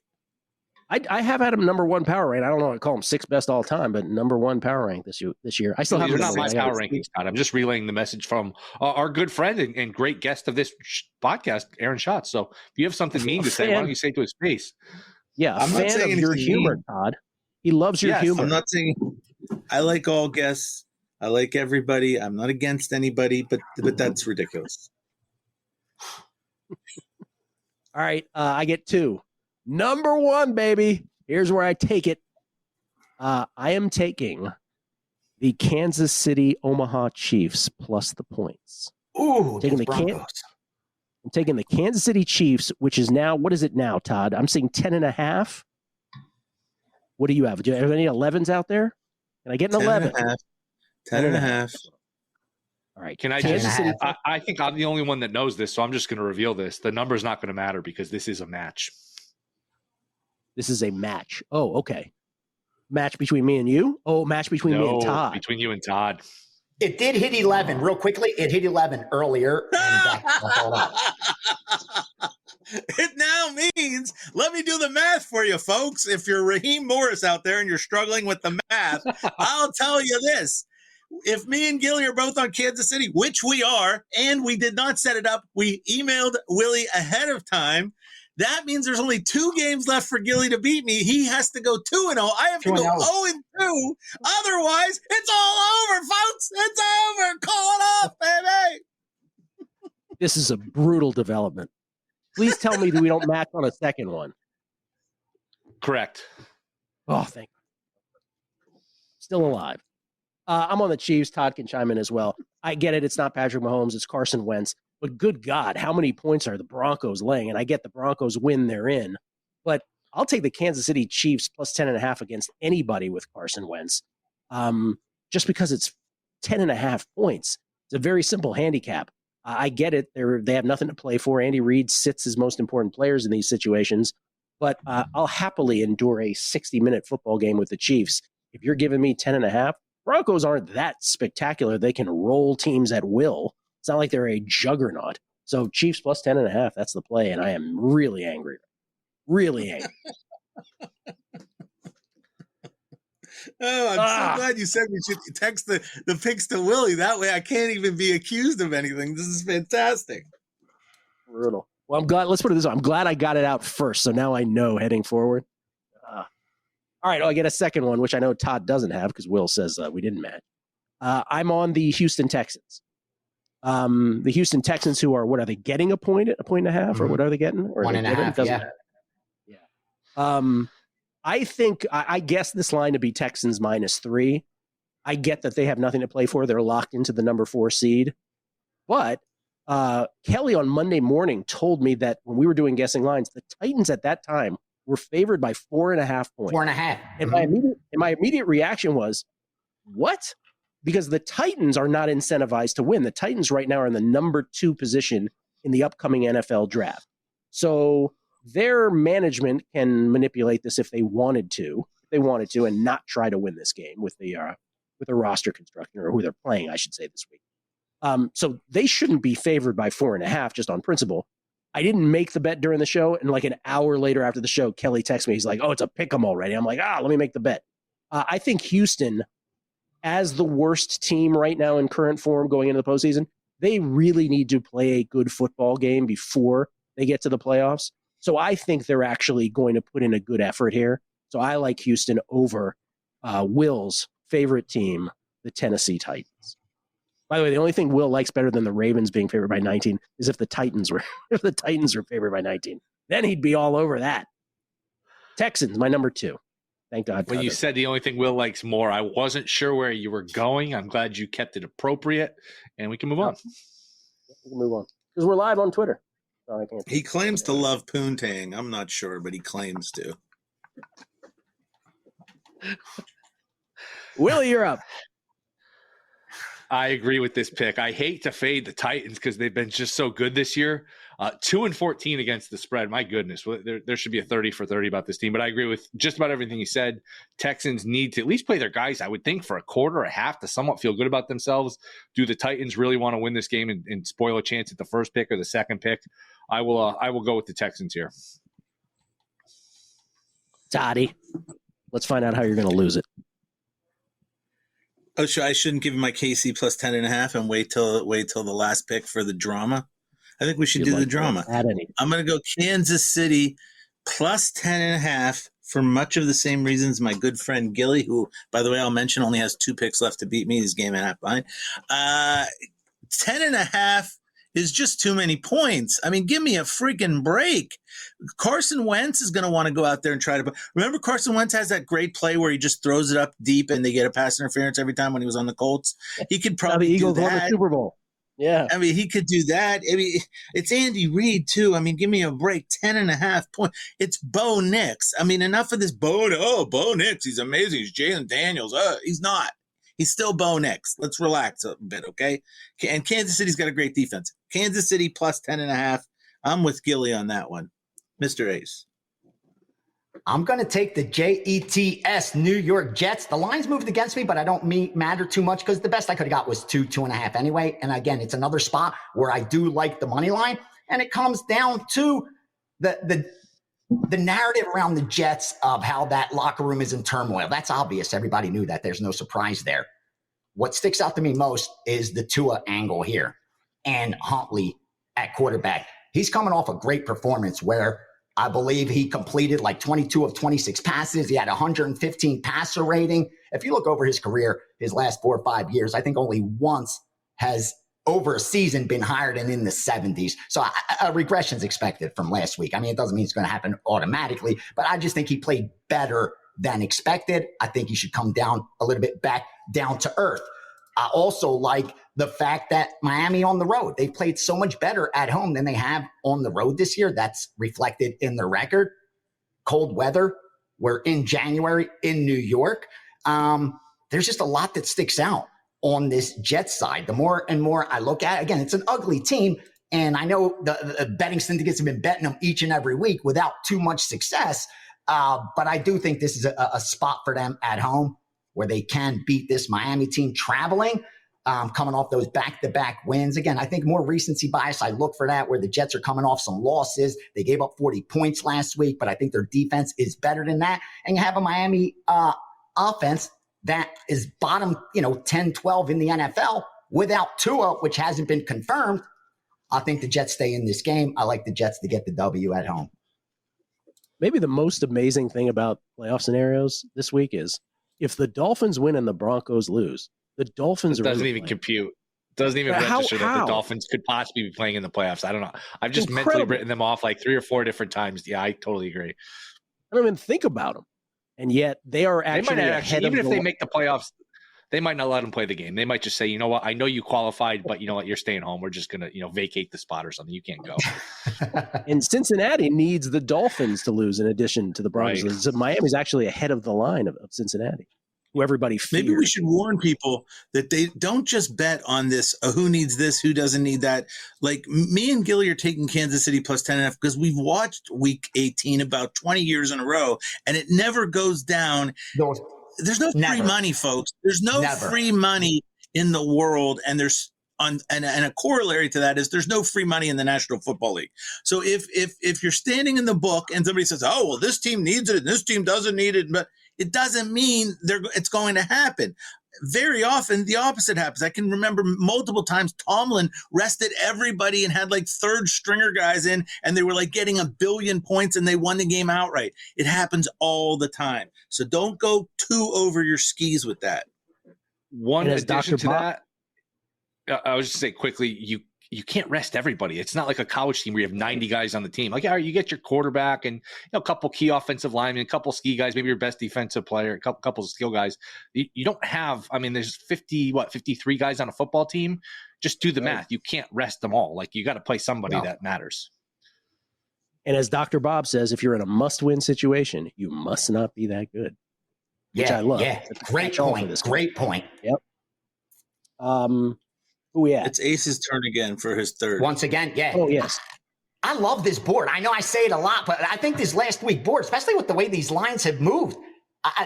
S3: I have had him number one power rank. I don't know. I call him sixth best all time, but number one power rank this year. I still have him.
S5: Not my power rankings, Todd. I'm just relaying the message from our good friend and great guest of this podcast, Aaron Schatz. So if you have something mean to say, why don't you say it to his face?
S3: Yeah, I'm not fan of your humor, mean. Todd. He loves your humor.
S4: I'm not saying I like all guests. I like everybody. I'm not against anybody, but that's ridiculous.
S3: All right, I get 2. Number 1, baby. Here's where I take it. I am taking the Kansas City Omaha Chiefs plus the points.
S6: Ooh,
S3: I'm taking the Kansas City Chiefs, which is now, what is it now, Todd? I'm seeing 10.5. What do you have? Do you have any 11s out there? Can I get an 11?
S4: 10.5.
S3: All right.
S5: Can I just? I think I'm the only one that knows this, so I'm just going to reveal this. The number's not going to matter because this is a match.
S3: This is a match. Oh, okay. Match between me and you? Oh, match between me and Todd.
S5: Between you and Todd.
S6: It did hit 11 real quickly. It hit 11 earlier. And
S4: it now means, let me do the math for you, folks. If you're Raheem Morris out there and you're struggling with the math, I'll tell you this. If me and Gilly are both on Kansas City, which we are, and we did not set it up, we emailed Willie ahead of time. That means there's only 2 games left for Gilly to beat me. He has to go 2-0. I have to go 0-2. Otherwise, it's all over, folks. It's over. Call it off, baby.
S3: This is a brutal development. Please tell me that we don't match on a second one.
S5: Correct.
S3: Oh, thank you. Still alive. I'm on the Chiefs. Todd can chime in as well. I get it. It's not Patrick Mahomes. It's Carson Wentz. But good God, how many points are the Broncos laying? And I get the Broncos win they're in. But I'll take the Kansas City Chiefs plus 10.5 against anybody with Carson Wentz. Just because it's 10.5 points. It's a very simple handicap. I get it. They have nothing to play for. Andy Reid sits his most important players in these situations. But I'll happily endure a 60-minute football game with the Chiefs. If you're giving me 10.5, Broncos aren't that spectacular. They can roll teams at will. It's not like they're a juggernaut. So Chiefs plus 10.5, that's the play. And I am really angry. Really angry.
S4: Oh, I'm so glad you said we should text the picks to Willie. That way I can't even be accused of anything. This is fantastic.
S3: Brutal. Well, I'm glad. Let's put it this way. I'm glad I got it out first. So now I know heading forward. All right. I get a second one, which I know Todd doesn't have because Will says we didn't match. I'm on the Houston Texans. The Houston Texans, who are, what are they getting? A point and a half, or what are they getting? Or
S6: 1.5.
S3: Yeah. I think I guess this line to be Texans -3. I get that they have nothing to play for. They're locked into the number 4 seed. But Kelly on Monday morning told me that when we were doing guessing lines, the Titans at that time were favored by 4.5 points.
S6: 4.5.
S3: And my immediate reaction was, what? Because the Titans are not incentivized to win. The Titans right now are in the number 2 position in the upcoming NFL draft. So their management can manipulate this if they wanted to, and not try to win this game with the roster construction, or who they're playing, I should say, this week. So they shouldn't be favored by 4.5 just on principle. I didn't make the bet during the show, and like an hour later after the show, Kelly texts me. He's like, "Oh, it's a pick 'em already." I'm like, let me make the bet. I think Houston, as the worst team right now in current form going into the postseason, they really need to play a good football game before they get to the playoffs. So I think they're actually going to put in a good effort here. So I like Houston over Will's favorite team, the Tennessee Titans. By the way, the only thing Will likes better than the Ravens being favored by 19 is if the Titans were favored by 19. Then he'd be all over that. Texans, my number 2. Thank God.
S5: When you said the only thing Will likes more, I wasn't sure where you were going. I'm glad you kept it appropriate, and we can move on.
S3: We can move on because we're live on Twitter. So
S4: he claims to love poontang. I'm not sure, but he claims to.
S3: Willie, you're up.
S5: I agree with this pick. I hate to fade the Titans because they've been just so good this year. 2-14 against the spread. My goodness, there should be a 30 for 30 about this team. But I agree with just about everything he said. Texans need to at least play their guys, I would think, for a quarter, a half to somewhat feel good about themselves. Do the Titans really want to win this game and spoil a chance at the first pick or the second pick? I will go with the Texans here.
S3: Toddy, let's find out how you're going to lose it.
S4: Oh, sure. I shouldn't give him my KC plus 10.5 and wait till the last pick for the drama. I think we should do the drama. I'm going to go Kansas City plus 10.5 for much of the same reasons my good friend Gilly, who, by the way, I'll mention only has 2 picks left to beat me. He's game and a half behind. 10.5 is just too many points. I mean, give me a freaking break. Carson Wentz is going to want to go out there and try to – remember Carson Wentz has that great play where he just throws it up deep and they get a pass interference every time when he was on the Colts? He could probably
S3: the Eagles
S4: do that.
S3: won the Super Bowl. Yeah.
S4: I mean, he could do that. I mean, it's Andy Reid, too. I mean, give me a break. 10.5 points. It's Bo Nix. I mean, enough of this Bo Nix. He's amazing. He's Jalen Daniels. He's not. He's still Bo Nix. Let's relax a bit, okay? And Kansas City's got a great defense. Kansas City plus 10.5. I'm with Gilly on that one. Mr. Ace.
S6: I'm going to take the Jets New York Jets. The line's moved against me, but I don't matter too much because the best I could have got was 2.5 anyway. And again, it's another spot where I do like the money line. And it comes down to the narrative around the Jets of how that locker room is in turmoil. That's obvious. Everybody knew that. There's no surprise there. What sticks out to me most is the Tua angle here and Huntley at quarterback. He's coming off a great performance where I believe he completed like 22 of 26 passes. He had 115 passer rating. If you look over his career, his last 4 or 5 years, I think only once has over a season been higher than in the 70s. So a regression is expected from last week. I mean, it doesn't mean it's going to happen automatically, but I just think he played better than expected. I think he should come down a little bit back down to earth. I also like the fact that Miami on the road, they've played so much better at home than they have on the road this year. That's reflected in their record. Cold weather. We're in January in New York. There's just a lot that sticks out on this Jets side. The more and more I look at it, again, it's an ugly team. And I know the betting syndicates have been betting them each and every week without too much success. But I do think this is a spot for them at home where they can beat this Miami team traveling, coming off those back-to-back wins. Again, I think more recency bias, I look for that where the Jets are coming off some losses. They gave up 40 points last week, but I think their defense is better than that. And you have a Miami offense that is bottom, 10, 12 in the NFL without Tua, which hasn't been confirmed. I think the Jets stay in this game. I like the Jets to get the W at home.
S3: Maybe the most amazing thing about playoff scenarios this week is if the Dolphins win and the Broncos lose, the Dolphins
S5: it doesn't even compute. Doesn't even register that the Dolphins could possibly be playing in the playoffs. I don't know. I've just mentally written them off like 3 or 4 different times. Yeah, I totally agree.
S3: I don't even think about them. And yet they are actually ahead
S5: even if they make the playoffs, they might not let them play the game. They might just say, you know what, I know you qualified, but you know what, you're staying home. We're just going to, vacate the spot or something. You can't go.
S3: And Cincinnati needs the Dolphins to lose in addition to the Broncos. Right. So Miami's actually ahead of the line of Cincinnati, who everybody feared.
S4: Maybe we should warn people that they don't just bet on this, who needs this, who doesn't need that. Like me and Gilly are taking Kansas City plus 10.5 because we've watched week 18 about 20 years in a row, and it never goes down. There's no free money, folks. There's no free money in the world, and and a corollary to that is there's no free money in the National Football League. So if you're standing in the book and somebody says, "Oh, well, this team needs it and this team doesn't need it," but it doesn't mean it's going to happen. Very often, the opposite happens. I can remember multiple times Tomlin rested everybody and had like third stringer guys in, and they were like getting 1 billion points, and they won the game outright. It happens all the time. So don't go too over your skis with that.
S5: One addition to that, I was just say quickly, you can't rest everybody. It's not like a college team where you have 90 guys on the team. Like, all right, you get your quarterback and a couple key offensive linemen, a couple ski guys, maybe your best defensive player, a couple of skill guys. You don't have, there's 53 guys on a football team. Just do the math. You can't rest them all. Like, you got to play somebody that matters.
S3: And as Dr. Bob says, if you're in a must-win situation, you must not be that good. Which I love.
S6: Yeah, great point. Great point.
S3: Yep. Who we at?
S4: It's Ace's turn again for his third.
S6: Once again, yeah.
S3: Oh, yes.
S6: I love this board. I know I say it a lot, but I think this last week board, especially with the way these lines have moved,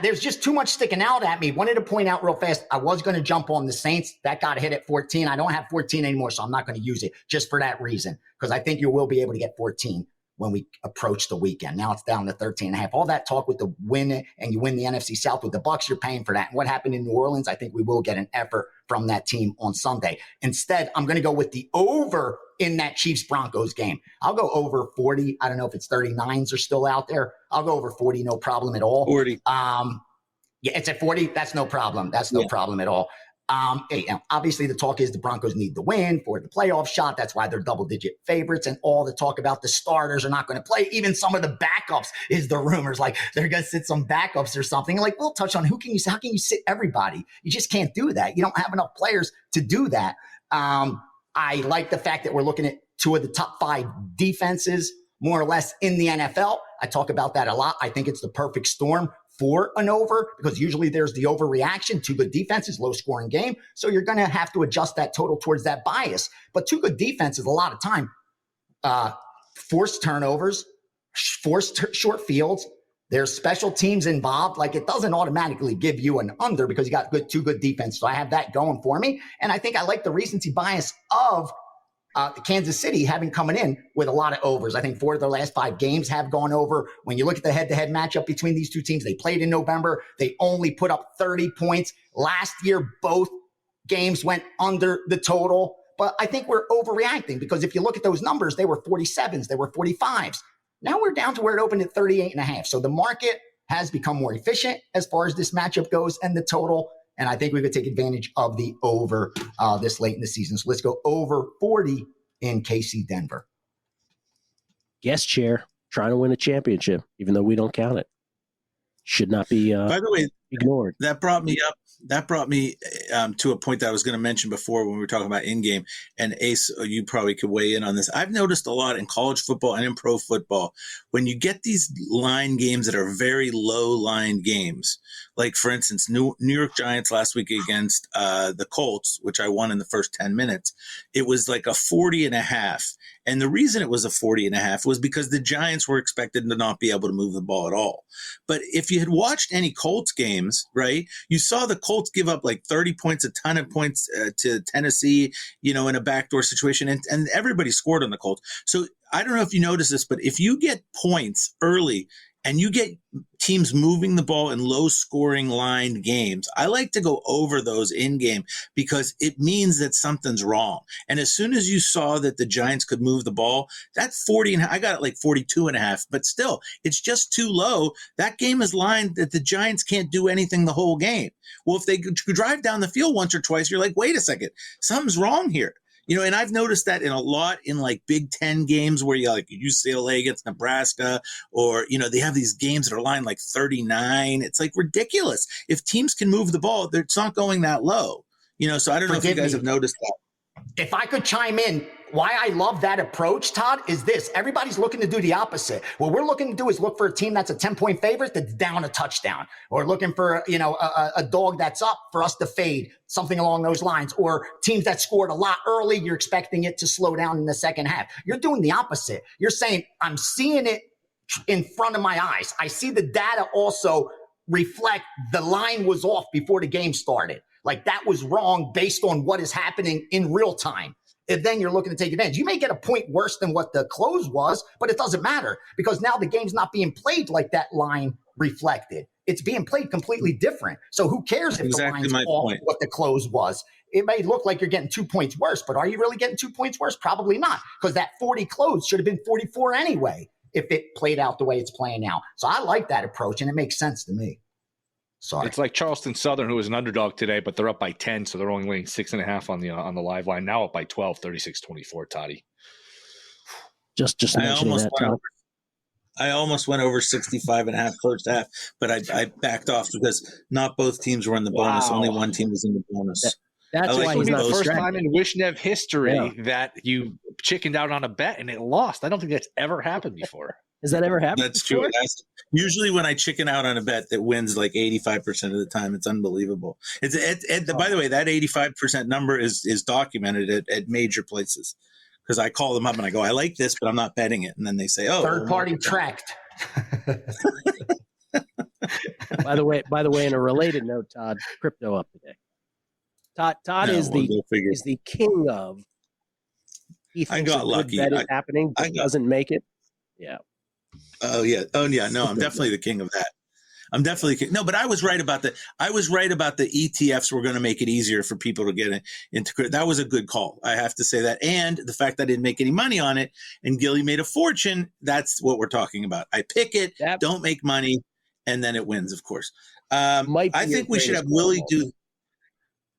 S6: there's just too much sticking out at me. Wanted to point out real fast, I was going to jump on the Saints. That got hit at 14. I don't have 14 anymore, so I'm not going to use it just for that reason, because I think you will be able to get 14 when we approach the weekend. Now it's down to 13.5. All that talk with the win, and you win the NFC South with the Bucs, you're paying for that. And what happened in New Orleans, I think we will get an effort from that team on Sunday. Instead, I'm going to go with the over in that Chiefs-Broncos game. I'll go over 40. I don't know if it's 39s are still out there. I'll go over 40, no problem at all.
S4: 40.
S6: Yeah, it's at 40. That's no problem. That's no problem at all. Obviously, the talk is the Broncos need the win for the playoff shot. That's why they're double-digit favorites. And all the talk about the starters are not going to play. Even some of the backups is the rumors. Like they're going to sit some backups or something. Like we'll touch on how can you sit everybody? You just can't do that. You don't have enough players to do that. I like the fact that we're looking at two of the top 5 defenses, more or less, in the NFL. I talk about that a lot. I think it's the perfect storm for an over, because usually there's the overreaction. 2 good defenses, low scoring game. So you're going to have to adjust that total towards that bias. But 2 good defenses, a lot of time, forced turnovers, forced short fields. There's special teams involved. Like it doesn't automatically give you an under because you got 2 good defense. So I have that going for me. And I think I like the recency bias of Kansas City having coming in with a lot of overs. I think 4 of their last 5 games have gone over. When you look at the head-to-head matchup between these 2 teams, they played in November. They only put up 30 points. Last year, both games went under the total. But I think we're overreacting because if you look at those numbers, they were 47s, they were 45s. Now we're down to where it opened at 38.5. So the market has become more efficient as far as this matchup goes and the total. And I think we could take advantage of the over this late in the season. So let's go over 40 in KC Denver.
S3: Guest chair, trying to win a championship, even though we don't count it. Should not be
S4: by the way,
S3: ignored.
S4: That brought me to a point that I was going to mention before when we were talking about in-game. And Ace, you probably could weigh in on this. I've noticed a lot in college football and in pro football, when you get these line games that are very low-line games, like, for instance, New York Giants last week against the Colts, which I won in the first 10 minutes, it was like a 40.5. And the reason it was a 40.5 was because the Giants were expected to not be able to move the ball at all. But if you had watched any Colts games, right, you saw the Colts give up like 30 points, a ton of points to Tennessee, in a backdoor situation. And everybody scored on the Colts. So I don't know if you notice this, but if you get points early and you get teams moving the ball in low-scoring line games, I like to go over those in-game because it means that something's wrong. And as soon as you saw that the Giants could move the ball, that 40 and I got it like 42.5, but still, it's just too low. That game is lined that the Giants can't do anything the whole game. Well, if they drive down the field once or twice, you're like, wait a second, something's wrong here. And I've noticed that in a lot in like Big Ten games where you like UCLA against Nebraska, or, they have these games that are lined like 39. It's like ridiculous. If teams can move the ball, it's not going that low, so I don't know if you guys have noticed that.
S6: If I could chime in, why I love that approach, Todd, is this. Everybody's looking to do the opposite. What we're looking to do is look for a team that's a 10-point favorite that's down a touchdown, or looking for, a dog that's up for us to fade, something along those lines, or teams that scored a lot early. You're expecting it to slow down in the second half. You're doing the opposite. You're saying, I'm seeing it in front of my eyes. I see the data also reflect the line was off before the game started. Like that was wrong based on what is happening in real time. And then you're looking to take advantage. You may get a point worse than what the close was, but it doesn't matter because now the game's not being played like that line reflected. It's being played completely different. So who cares if
S4: exactly
S6: the line's off what the close was? It may look like you're getting 2 points worse, but are you really getting 2 points worse? Probably not, because that 40 close should have been 44 anyway if it played out the way it's playing now. So I like that approach, and it makes sense to me. Sorry.
S5: It's like Charleston Southern, who was an underdog today, but they're up by 10, so they're only winning 6.5 on the live line. Now up by 12, 36-24, Toddy.
S3: Just mentioning that, Tom.
S4: I almost went over 65.5 first half, but I backed off because not both teams were in the bonus.
S5: Wow.
S4: Only one team was in the bonus.
S3: That's why he's
S5: the
S3: not
S5: first
S3: distracted.
S5: time in Wishnev history that you chickened out on a bet and it lost. I don't think that's ever happened before.
S3: Has that ever happened?
S4: That's true. Usually when I chicken out on a bet that wins like 85% of the time, it's unbelievable. By the way, that 85% number is documented at major places because I call them up and I go, I like this, but I'm not betting it. And then they say, oh.
S6: Third party tracked.
S3: By the way, in a related note, Todd, crypto up today. Todd is the king of. He thinks
S4: I got lucky.
S3: Bet is happening, but doesn't make it. Yeah.
S4: Oh yeah. No, I'm definitely the king of that. I'm definitely king. No, but I was right about the ETFs were going to make it easier for people to get into. That was a good call. I have to say that, and the fact that I didn't make any money on it, and Gilly made a fortune. That's what we're talking about. I pick it, don't make money, and then it wins. Of course. I think we should have Willie do.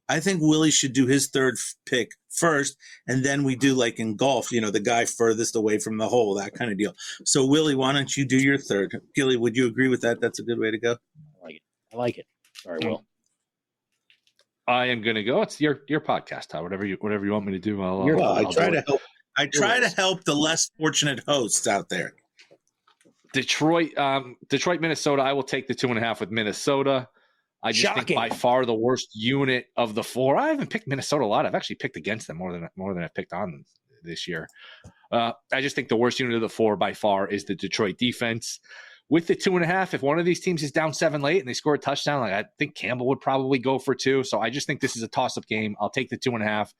S4: I think Willie should do his third pick first, and then we do like in golf, the guy furthest away from the hole, that kind of deal. So, Willie, why don't you do your third? Gilly, would you agree with that? That's a good way to go.
S3: I like it. Sorry, Will.
S5: I am going to go. It's your podcast, Todd. Whatever you want me to do,
S4: I try to help. I try to help the less fortunate hosts out there.
S5: Detroit, Minnesota. I will take the 2.5 with Minnesota. I just think by far the worst unit of the four. I haven't picked Minnesota a lot. I've actually picked against them more than I've picked on them this year. I just think the worst unit of the four by far is the Detroit defense. With the 2.5, if one of these teams is down 7 late and they score a touchdown, I think Campbell would probably go for 2. So I just think this is a toss-up game. I'll take the 2.5.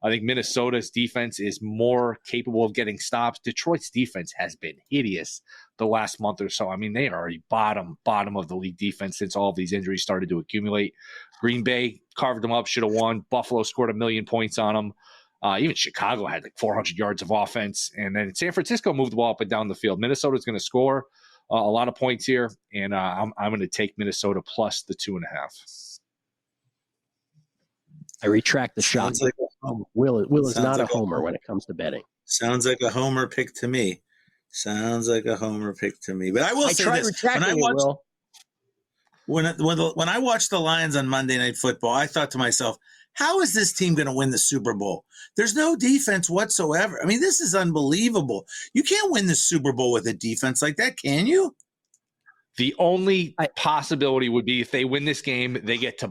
S5: I think Minnesota's defense is more capable of getting stops. Detroit's defense has been hideous the last month or so. I mean, they are a bottom of the league defense since all of these injuries started to accumulate. Green Bay carved them up, should have won. Buffalo scored 1 million points on them. Even Chicago had like 400 yards of offense. And then San Francisco moved the ball up and down the field. Minnesota's going to score a lot of points here, and I'm going to take Minnesota plus the 2.5.
S3: I retract the shot. Will is not a homer when it comes to betting.
S4: Sounds like a homer pick to me. But I will say this: when I watched the Lions on Monday Night Football, I thought to myself, how is this team going to win the Super Bowl? There's no defense whatsoever. I mean, this is unbelievable. You can't win the Super Bowl with a defense like that, can you?
S5: The only possibility would be if they win this game, they get the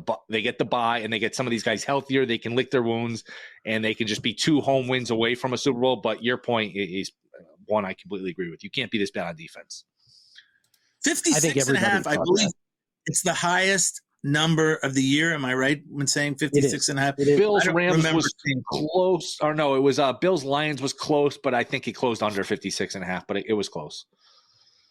S5: bye, and they get some of these guys healthier. They can lick their wounds, and they can just be 2 home wins away from a Super Bowl. But your point is one I completely agree with. You can't be this bad on defense.
S4: 56.5, I believe it's the highest number of the year. Am I right when saying 56.5?
S5: Bills Rams was close. Or no, it was Bills Lions was close, but I think it closed under 56.5, but it was close.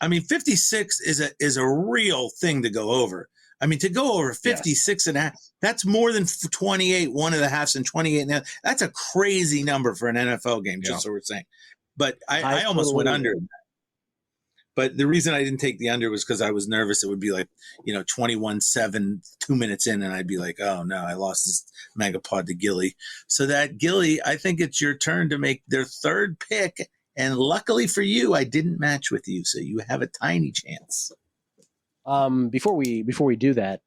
S4: I mean, 56 is a real thing to go over. I mean, to go over 56.5, that's more than 28, 1.5 and 28. That's a crazy number for an NFL game, just so we're saying. But I almost went under. But the reason I didn't take the under was because I was nervous. It would be like, 21-7, 2 minutes in, and I'd be like, oh, no, I lost this megapod to Gilly. So that, Gilly, I think it's your turn to make their third pick. And luckily for you, I didn't match with you, so you have a tiny chance.
S3: Before we do that,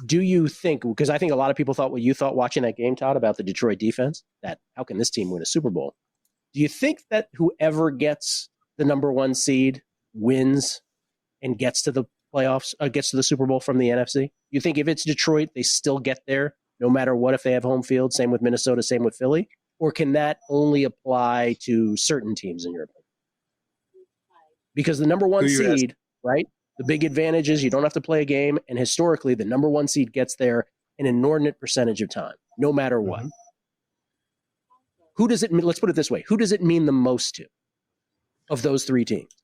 S3: do you think, because I think a lot of people thought what you thought watching that game, Todd, about the Detroit defense, that how can this team win a Super Bowl? Do you think that whoever gets the number 1 seed wins and gets to the playoffs, gets to the Super Bowl from the NFC? You think if it's Detroit, they still get there no matter what if they have home field? Same with Minnesota, same with Philly? Or can that only apply to certain teams in your opinion? Because the number 1 seed, right? The big advantage is you don't have to play a game, and historically, the number 1 seed gets there an inordinate percentage of time, no matter what. Mm-hmm. Who does it mean? Let's put it this way. Who does it mean the most to of those 3 teams?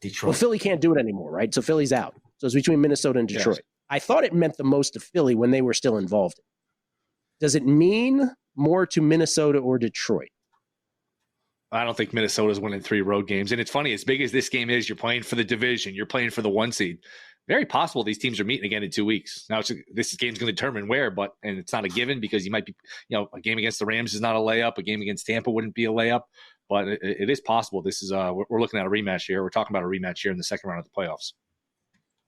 S6: Detroit.
S3: Well, Philly can't do it anymore, right? So Philly's out. So it's between Minnesota and Detroit. Yes. I thought it meant the most to Philly when they were still involved. Does it mean more to Minnesota or Detroit?
S5: I don't think Minnesota's winning 3 road games. And it's funny, as big as this game is, you're playing for the division. You're playing for the 1 seed. Very possible these teams are meeting again in 2 weeks. Now, this game's going to determine where, and it's not a given because you might be, a game against the Rams is not a layup. A game against Tampa wouldn't be a layup. But it is possible. This is we're looking at a rematch here. We're talking about a rematch here in the second round of the playoffs.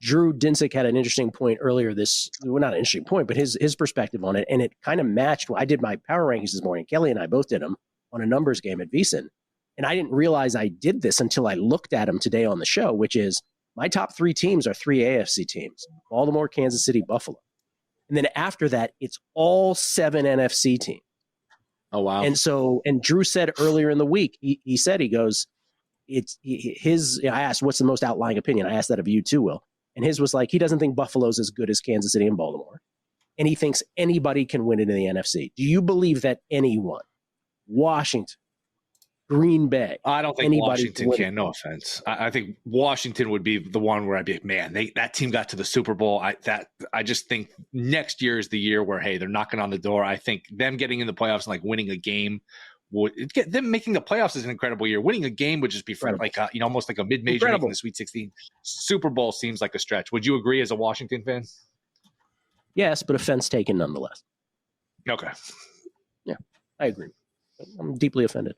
S3: Drew Dinsick had an interesting point earlier not an interesting point, but his perspective on it. And it kind of matched. I did my power rankings this morning. Kelly and I both did them on a numbers game at VSiN. and I didn't realize I did this until I looked at them today on the show, which is my top 3 teams are 3 AFC teams: Baltimore, Kansas City, Buffalo. And then after that, it's all 7 NFC teams.
S5: Oh, wow.
S3: And Drew said earlier in the week, he said, he goes, I asked, what's the most outlying opinion? I asked that of you too, Will. And his was like, he doesn't think Buffalo's as good as Kansas City and Baltimore. And he thinks anybody can win it in the NFC. Do you believe that anyone, Washington, Green Bay?
S5: I don't think Washington can. No offense. I think Washington would be the one where I'd be like, man, that team got to the Super Bowl. I just think next year is the year where, hey, they're knocking on the door. I think them getting in the playoffs and like winning a game them making the playoffs is an incredible year. Winning a game would just be like almost like a mid-major making the Sweet 16. Super Bowl seems like a stretch. Would you agree as a Washington fan?
S3: Yes, but offense taken nonetheless.
S5: Okay.
S3: Yeah, I agree. I'm deeply offended.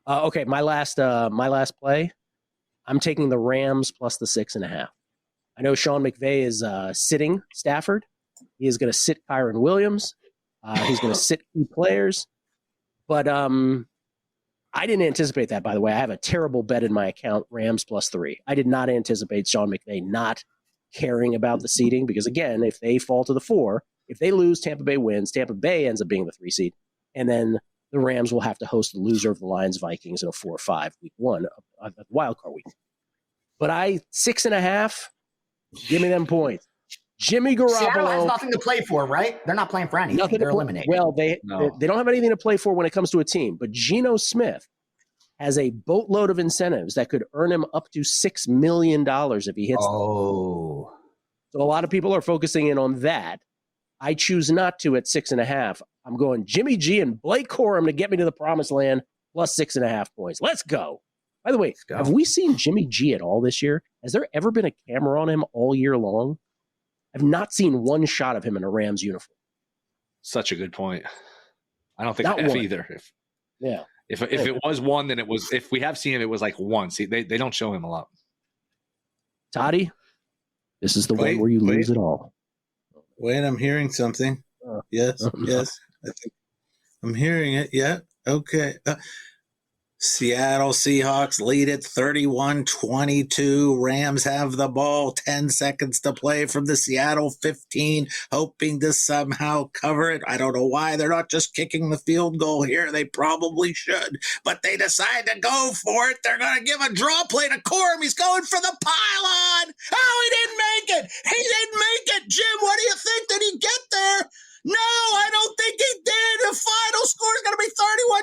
S3: Okay, my last play, I'm taking the Rams plus the 6.5. I know Sean McVay is sitting Stafford. He is going to sit Kyron Williams. He's going to sit key players. But I didn't anticipate that, by the way. I have a terrible bet in my account, Rams plus 3. I did not anticipate Sean McVay not caring about the seeding because, again, if they fall to the 4, if they lose, Tampa Bay wins. Tampa Bay ends up being the 3 seed. And then the Rams will have to host the loser of the Lions-Vikings in a 4-5 week 1 of the wild card week. But 6.5, give me them points. Jimmy Garoppolo.
S6: Seattle has nothing to play for, right? They're not playing for anything. They're eliminated.
S3: Well, they don't have anything to play for when it comes to a team. But Geno Smith has a boatload of incentives that could earn him up to $6 million if he hits them. So a lot of people are focusing in on that. I choose not to at 6.5. I'm going Jimmy G and Blake Corum to get me to the promised land plus 6.5 points. Let's go. By the way, have we seen Jimmy G at all this year? Has there ever been a camera on him all year long? I've not seen one shot of him in a Rams uniform.
S5: Such a good point. I don't think either. If it was one, then it was. If we have seen him, it was like once. They don't show him a lot.
S3: Toddy, this is the one where you lose it all.
S4: Wait, I'm hearing something. Yes. I think I'm hearing it. Yeah. Okay. Seattle Seahawks lead it 31-22. Rams have the ball, 10 seconds to play from the Seattle 15, hoping to somehow cover it. I don't know why they're not just kicking the field goal here. They probably should, but they decide to go for it. They're going to give a draw play to Corum. He's going for the pylon. Oh, he didn't make it. He didn't make it. Jim, what do you think? Did he get there? No, I don't think he did. The final score is going to be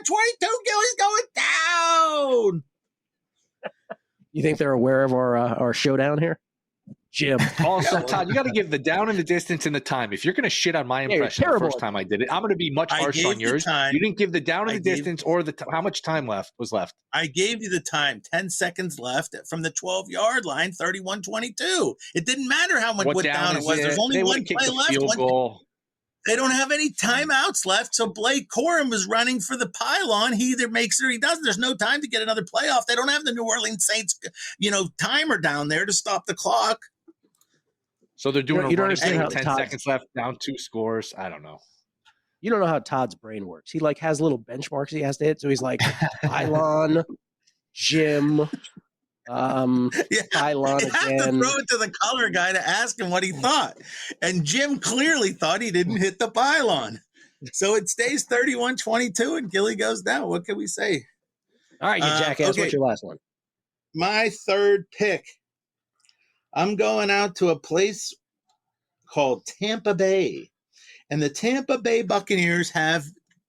S4: 31-22. Gilly's going down.
S3: You think they're aware of our showdown here? Jim.
S5: Also, Todd, you got to give the down and the distance and the time. If you're going to shit on my impression the first time I did it, I'm going to be much harsher on yours. You didn't give the down and the distance or how much time was left.
S4: I gave you the time. 10 seconds left from the 12-yard line, 31-22. It didn't matter how much down it was. There's only one play left.
S5: Field goal.
S4: They don't have any timeouts left, so Blake Corum was running for the pylon. He either makes it or he doesn't. There's no time to get another playoff. They don't have the New Orleans Saints, timer down there to stop the clock.
S5: So they're doing a running 10 seconds left, down 2 scores. I don't know.
S3: You don't know how Todd's brain works. He has little benchmarks he has to hit. So he's like, pylon, Jim, pylon again.
S4: You have to throw it to the color guy to ask him what he thought. And Jim clearly thought he didn't hit the pylon. So it stays 31-22 and Gilly goes down. What can we say?
S3: All right, you jackass. Okay. What's your last one?
S4: My third pick. I'm going out to a place called Tampa Bay. And the Tampa Bay Buccaneers have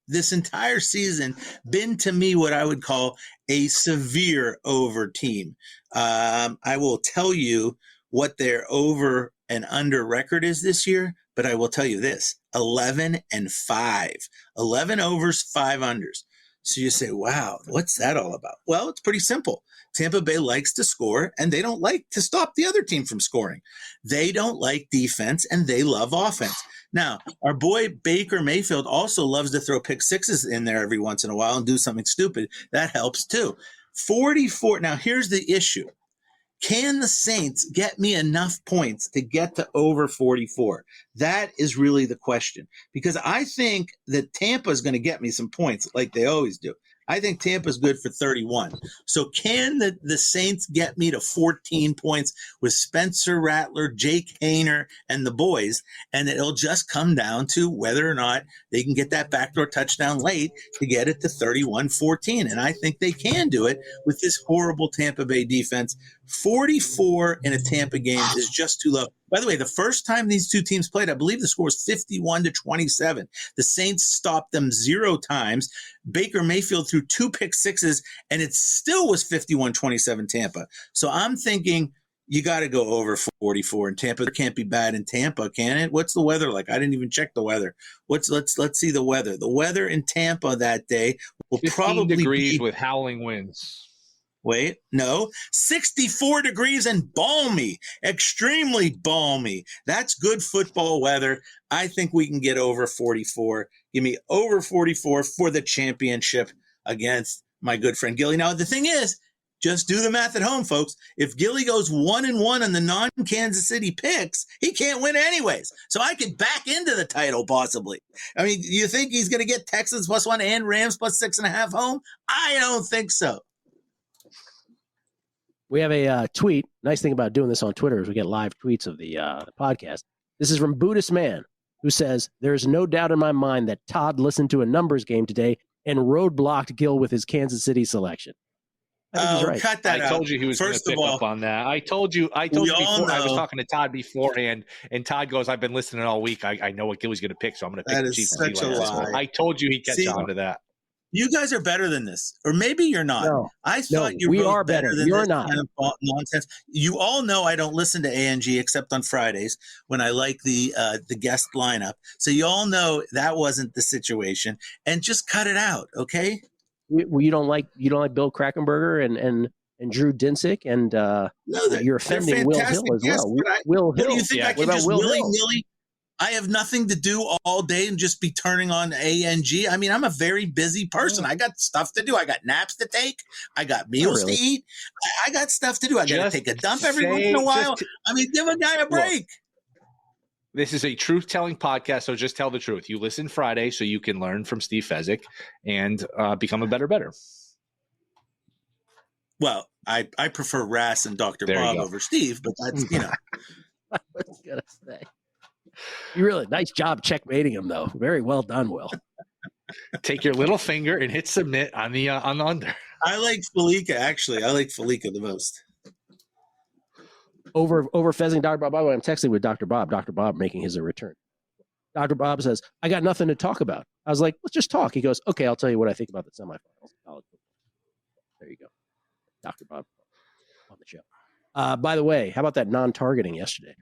S4: this entire season been to me what I would call a severe over team. I will tell you what their over and under record is this year, but I will tell you this, 11-5, 11 overs, 5 unders. So you say, wow, what's that all about? Well, it's pretty simple. Tampa Bay likes to score, and they don't like to stop the other team from scoring. They don't like defense, and they love offense. Now, our boy Baker Mayfield also loves to throw pick sixes in there every once in a while and do something stupid. That helps too. 44. Now, here's the issue. Can the Saints get me enough points to get to over 44? That is really the question, because I think that Tampa is going to get me some points like they always do. I think Tampa's good for 31. So can the Saints get me to 14 points with Spencer Rattler, Jake Hayner, and the boys? And it'll just come down to whether or not they can get that backdoor touchdown late to get it to 31-14. And I think they can do it with this horrible Tampa Bay defense. 44 in a Tampa game is just too low. By the way, the first time these two teams played, I believe the score was 51-27. The Saints stopped them 0 times. Baker Mayfield threw 2 pick sixes, and it still was 51-27 Tampa. So I'm thinking you got to go over 44 in Tampa. It can't be bad in Tampa, can it? What's the weather like? I didn't even check the weather. Let's see the weather. The weather in Tampa that day will
S5: 15
S4: probably
S5: degrees
S4: be
S5: with howling winds.
S4: Wait, no, 64 degrees and balmy, extremely balmy. That's good football weather. I think we can get over 44. Give me over 44 for the championship against my good friend Gilly. Now, the thing is, just do the math at home, folks. If Gilly goes 1-1 on the non-Kansas City picks, he can't win anyways. So I could back into the title possibly. I mean, you think he's going to get Texans +1 and Rams +6.5 home? I don't think so.
S3: We have a tweet. Nice thing about doing this on Twitter is we get live tweets of the podcast. This is from Buddhist Man, who says, "There's no doubt in my mind that Todd listened to a numbers game today and roadblocked Gill with his Kansas City selection." I think he's right.
S4: Cut that out.
S5: I told you he was going to pick up on that. I told you before. I was talking to Todd beforehand, and Todd goes, "I've been listening all week. I know what Gilly's going to pick, so I'm going to pick the Chiefs."
S4: That is such a lie.
S5: I told you he'd catch on to that.
S4: You guys are better than this, or maybe you're not.
S3: No,
S4: I thought you
S3: were
S4: better than
S3: you're
S4: this
S3: not.
S4: kind of nonsense. You all know I don't listen to ANG except on Fridays when I like the guest lineup. So you all know that wasn't the situation, and just cut it out, okay?
S3: You don't like Bill Krackomberger and Drew Dinsick, and you're offending Will Hill as well. Will Hill.
S4: Do you think I can just willy-nilly? I have nothing to do all day and just be turning on ANG. I mean, I'm a very busy person. I got stuff to do. I got naps to take. I got meals to eat. I got stuff to do. I got to take a dump every once in a while. I mean, give a guy a break.
S5: This is a truth-telling podcast, so just tell the truth. You listen Friday so you can learn from Steve Fezzik and become a better.
S4: Well, I prefer Rass and Dr. Bob over Steve, but that's,
S3: I was going to say. You really nice job checkmating him, though. Very well done, Will.
S5: Take your little finger and hit submit on the under.
S4: I like Felica, actually. I like Felica the most.
S3: Over Fezzing Dr. Bob. By the way, I'm texting with Dr. Bob. Dr. Bob making his return. Dr. Bob says, "I got nothing to talk about." I was like, "Let's just talk." He goes, "Okay, I'll tell you what I think about the semifinals." There you go. Dr. Bob on the show. By the way, how about that non-targeting yesterday?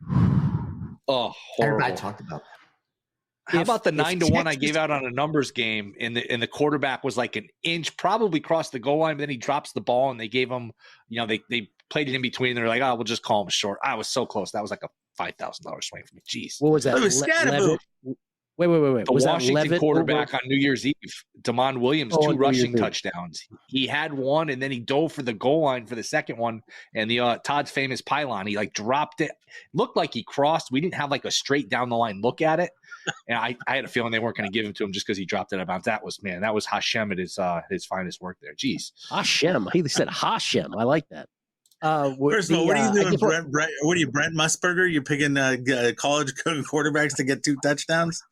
S5: Oh, horrible.
S6: Everybody talked about that.
S5: How about the 9-1 I gave out on a numbers game, and the quarterback was like an inch, probably crossed the goal line, but then he drops the ball, and they gave him, they played it in between. They're like, "Oh, we'll just call him short." I was so close. That was like a $5,000 swing for me. Jeez.
S3: What was that?
S4: It was Scatterboot.
S3: Wait.
S5: The
S3: was
S5: Washington quarterback on New Year's Eve, Damon Williams, 2 rushing touchdowns. He had one, and then he dove for the goal line for the second one. And the Todd's famous pylon, he dropped it. Looked like he crossed. We didn't have a straight down the line look at it. And I had a feeling they weren't going to give him to him just because he dropped it out of bounds. That was Hashem at his finest work there. Jeez.
S3: Hashem. He said Hashem. I like that.
S4: First of all, what are you doing, Brent? What are you, Brent Musburger? You're picking college quarterbacks to get 2 touchdowns?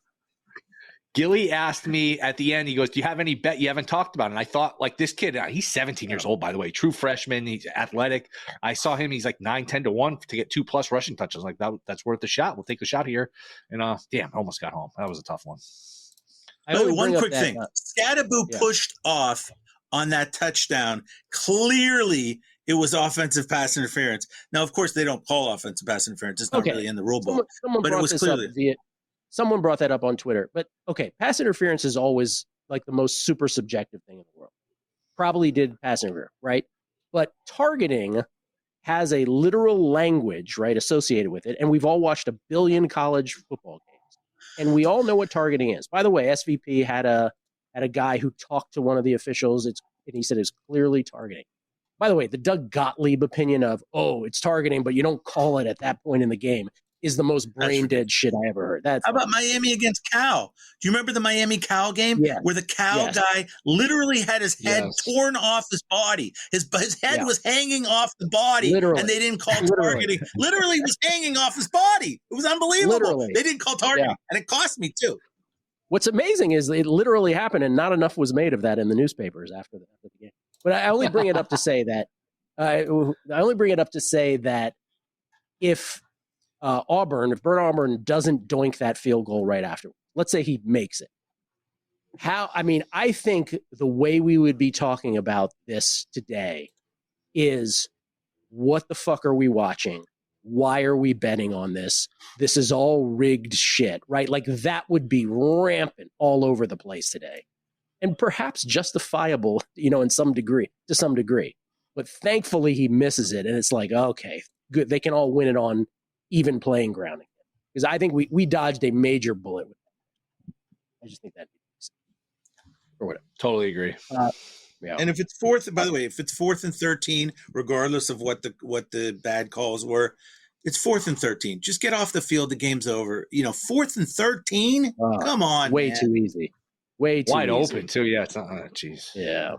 S5: Gilly asked me at the end, he goes, "Do you have any bet you haven't talked about?" And I thought, this kid, he's 17 years old, by the way, true freshman. He's athletic. I saw him. He's 9-10-1 to get 2+ rushing touches. That's worth a shot. We'll take a shot here. And damn, I almost got home. That was a tough one.
S4: One quick thing. Scatterboot pushed off on that touchdown. Clearly, it was offensive pass interference. Now, of course, they don't call offensive pass interference. It's not really in the rule book. But it was clearly.
S3: Someone brought that up on Twitter. But, okay, pass interference is always the most super subjective thing in the world. Probably did pass interference, right? But targeting has a literal language, right, associated with it. And we've all watched 1 billion college football games. And we all know what targeting is. By the way, SVP had a guy who talked to one of the officials, and he said it's clearly targeting. By the way, the Doug Gottlieb opinion of, it's targeting, but you don't call it at that point in the game, is the most brain dead shit I ever heard. That's
S4: how about Miami against Cal? Do you remember the Miami Cal game where the Cal guy literally had his head torn off his body? His head was hanging off the body, and they didn't call targeting. Literally was hanging off his body. It was unbelievable. They didn't call targeting, and it cost me too.
S3: What's amazing is it literally happened, and not enough was made of that in the newspapers after the game. But I only bring it up to say that if Bert Auburn doesn't doink that field goal right after, let's say he makes it. I think the way we would be talking about this today is, what the fuck are we watching? Why are we betting on this? This is all rigged shit, right? Like, that would be rampant all over the place today, and perhaps justifiable, to some degree. But thankfully he misses it, and it's like, okay, good. They can all win it on even playing ground again, because I think we dodged a major bullet with that. I just think that, or whatever.
S5: Totally agree.
S4: And if it's by the way, if it's 4th and 13, regardless of what the bad calls were, it's 4th and 13. Just get off the field. The game's over. 4th and 13. Come on,
S3: way
S4: man.
S3: too easy. Way too
S5: wide
S3: easy.
S5: open too. Yeah, it's not. Jeez.
S3: Yeah.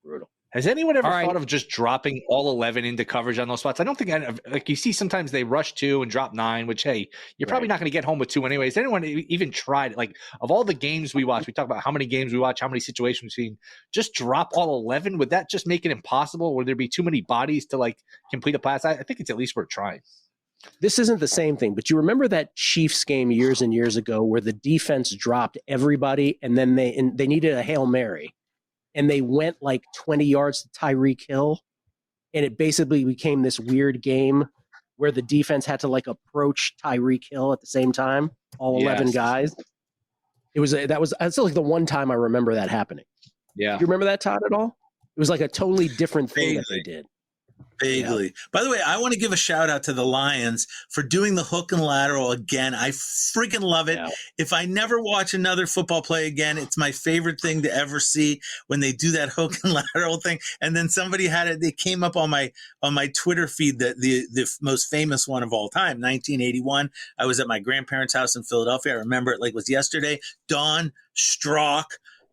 S3: Brutal.
S5: Has anyone ever thought of just dropping all 11 into coverage on those spots? I don't think you see sometimes they rush 2 and drop 9, which, hey, you're probably not going to get home with 2 anyways. Anyone even tried, like, of all the games we watch, we talk about how many games we watch, how many situations we've seen, just drop all 11? Would that just make it impossible? Would there be too many bodies to, like, complete a pass? I think it's at least worth trying.
S3: This isn't the same thing, but you remember that Chiefs game years and years ago where the defense dropped everybody, and then they needed a Hail Mary, and they went like 20 yards to Tyreek Hill, and it basically became this weird game where the defense had to, like, approach Tyreek Hill at the same time, all 11 guys. That's like the one time I remember that happening.
S5: Yeah.
S3: You remember that, Todd, at all? It was like a totally different thing that they did.
S4: Vaguely. Yeah. By the way, I want to give a shout out to the Lions for doing the hook and lateral again. I freaking love it. Yeah. If I never watch another football play again, it's my favorite thing to ever see when they do that hook and lateral thing. And then somebody had it. They came up on my Twitter feed, the most famous one of all time, 1981. I was at my grandparents' house in Philadelphia. I remember it like it was yesterday. Don Strock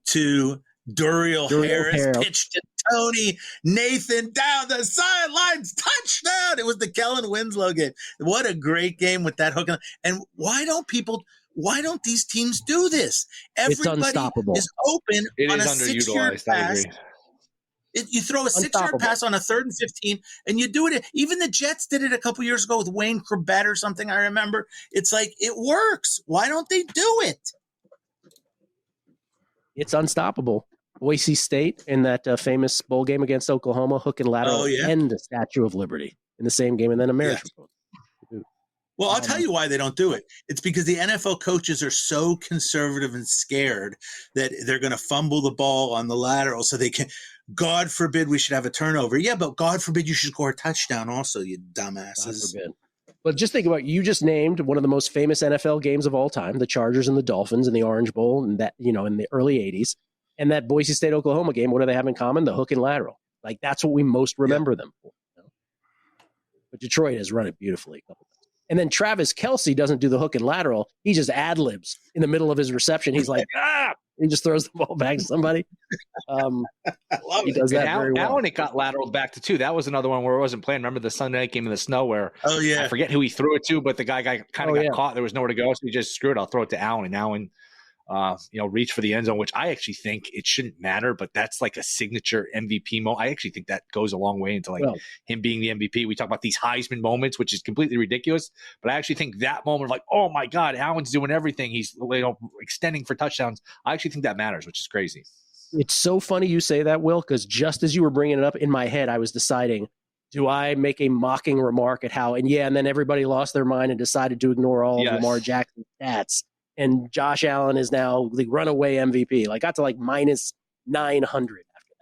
S4: to Duriel Harris pitched to Tony Nathan down the sidelines, touchdown. It was the Kellen Winslow game. What a great game with that hook. And why don't these teams do this? Everybody is open on a 6-yard pass. You throw a 6-yard pass on a 3rd and 15, and you do it. Even the Jets did it a couple years ago with Wayne Corbett or something, I remember. It's like, it works. Why don't they do it?
S3: It's unstoppable. Boise State in that famous bowl game against Oklahoma, hook and lateral, and the Statue of Liberty in the same game, and then a marriage proposal.
S4: Well, I'll tell you why they don't do it. It's because the NFL coaches are so conservative and scared that they're going to fumble the ball on the lateral so they can – God forbid we should have a turnover. Yeah, but God forbid you should score a touchdown also, you dumbasses.
S3: God forbid. But just think about, you just named one of the most famous NFL games of all time, the Chargers and the Dolphins in the Orange Bowl, and that, in the early 80s. And that Boise State Oklahoma game, what do they have in common? The hook and lateral. Like, that's what we most remember them for. But Detroit has run it beautifully. And then Travis Kelce doesn't do the hook and lateral. He just ad-libs in the middle of his reception. He's like, he just throws the ball back to somebody. He does that very well.
S5: Allen, it got lateraled back to 2. That was another one where it wasn't playing. Remember the Sunday night game in the snow where I forget who he threw it to, but the guy kind of got caught. There was nowhere to go, so he just screwed it. I'll throw it to Allen, and Allen reach for the end zone, which I actually think it shouldn't matter, but that's like a signature MVP moment. I actually think that goes a long way into him being the MVP. We talk about these Heisman moments, which is completely ridiculous, but I actually think that moment of oh my God, Allen's doing everything. He's extending for touchdowns. I actually think that matters, which is crazy.
S3: It's so funny you say that, Will, because just as you were bringing it up in my head, I was deciding, do I make a mocking remark at how, and then everybody lost their mind and decided to ignore all of Lamar Jackson's stats. And Josh Allen is now the runaway MVP. Got to minus 900 after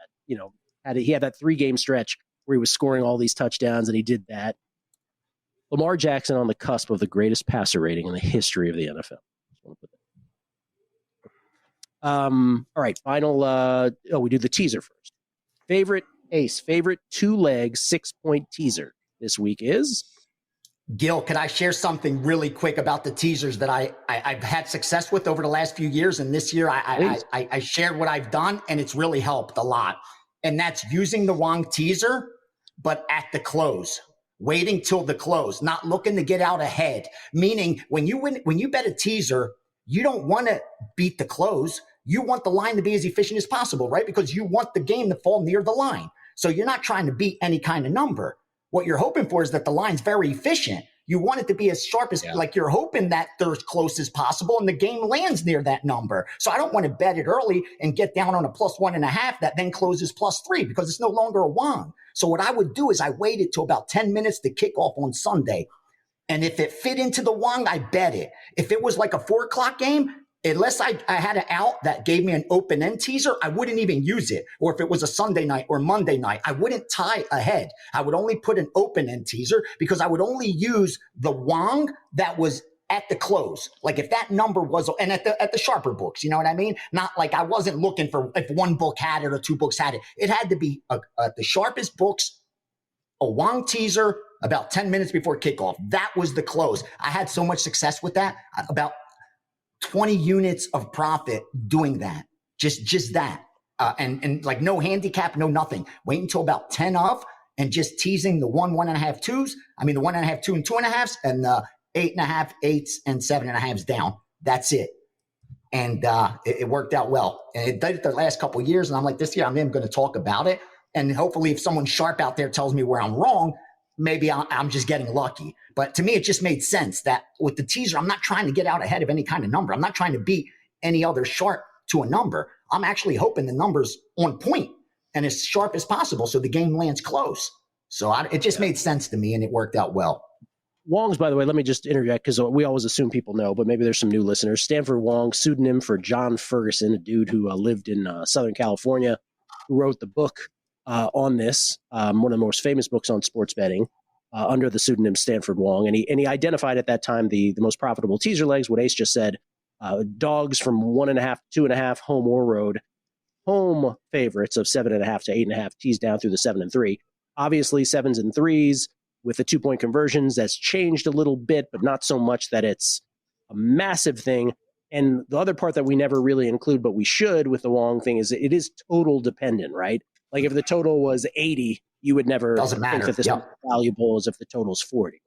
S3: that. He had that 3-game stretch where he was scoring all these touchdowns, and he did that. Lamar Jackson on the cusp of the greatest passer rating in the history of the NFL. All right, final. We do the teaser first. Favorite 2-leg 6-point teaser this week is
S6: Gil, could I share something really quick about the teasers that I've had success with over the last few years? And this year I shared what I've done, and it's really helped a lot. And that's using the Wong teaser, but at the close, waiting till the close, not looking to get out ahead. Meaning when you bet a teaser, you don't want to beat the close. You want the line to be as efficient as possible, right? Because you want the game to fall near the line. So you're not trying to beat any kind of number. What you're hoping for is that the line's very efficient. You want it to be as sharp as, like you're hoping that they're as close as possible and the game lands near that number. So I don't want to bet it early and get down on a +1.5 that then closes +3 because it's no longer a Wong. So what I would do is I waited till about 10 minutes to kick off on Sunday. And if it fit into the Wong, I bet it. If it was like a 4 o'clock game, unless I had an out that gave me an open end teaser, I wouldn't even use it. Or if it was a Sunday night or Monday night, I wouldn't tie ahead. I would only put an open end teaser because I would only use the Wong that was at the close. Like if that number was, and at the sharper books, you know what I mean? Not like I wasn't looking for if one book had it or two books had it. It had to be the sharpest books, a Wong teaser about 10 minutes before kickoff. That was the close. I had so much success with that. About 20 units of profit doing that. Just that. And like no handicap, no nothing. Wait until about 10 of and just teasing the 1.5, 2s. I mean, the 1.5, 2 and 2.5s and the 8.5, 8s and 7.5s down. That's it. And it worked out well. And it did it the last couple of years. And I'm like, this year I'm going to talk about it. And hopefully if someone sharp out there tells me where I'm wrong, maybe I'm just getting lucky. But to me, it just made sense that with the teaser, I'm not trying to get out ahead of any kind of number. I'm not trying to beat any other sharp to a number. I'm actually hoping the number's on point and as sharp as possible so the game lands close. So it just made sense to me, and it worked out well.
S3: Wong's, by the way, let me just interject because we always assume people know, but maybe there's some new listeners. Stanford Wong, pseudonym for John Ferguson, a dude who lived in Southern California, who wrote the book on this, one of the most famous books on sports betting, under the pseudonym Stanford Wong. And he identified at that time the most profitable teaser legs, what Ace just said, dogs from 1.5 to 2.5, home or road, home favorites of 7.5 to 8.5, teased down through the 7 and 3. Obviously, 7s and 3s with the 2-point conversions, that's changed a little bit, but not so much that it's a massive thing. And the other part that we never really include, but we should with the Wong thing, is it is total dependent, right? Like if the total was 80, you would never think that this is valuable as if the total's 40.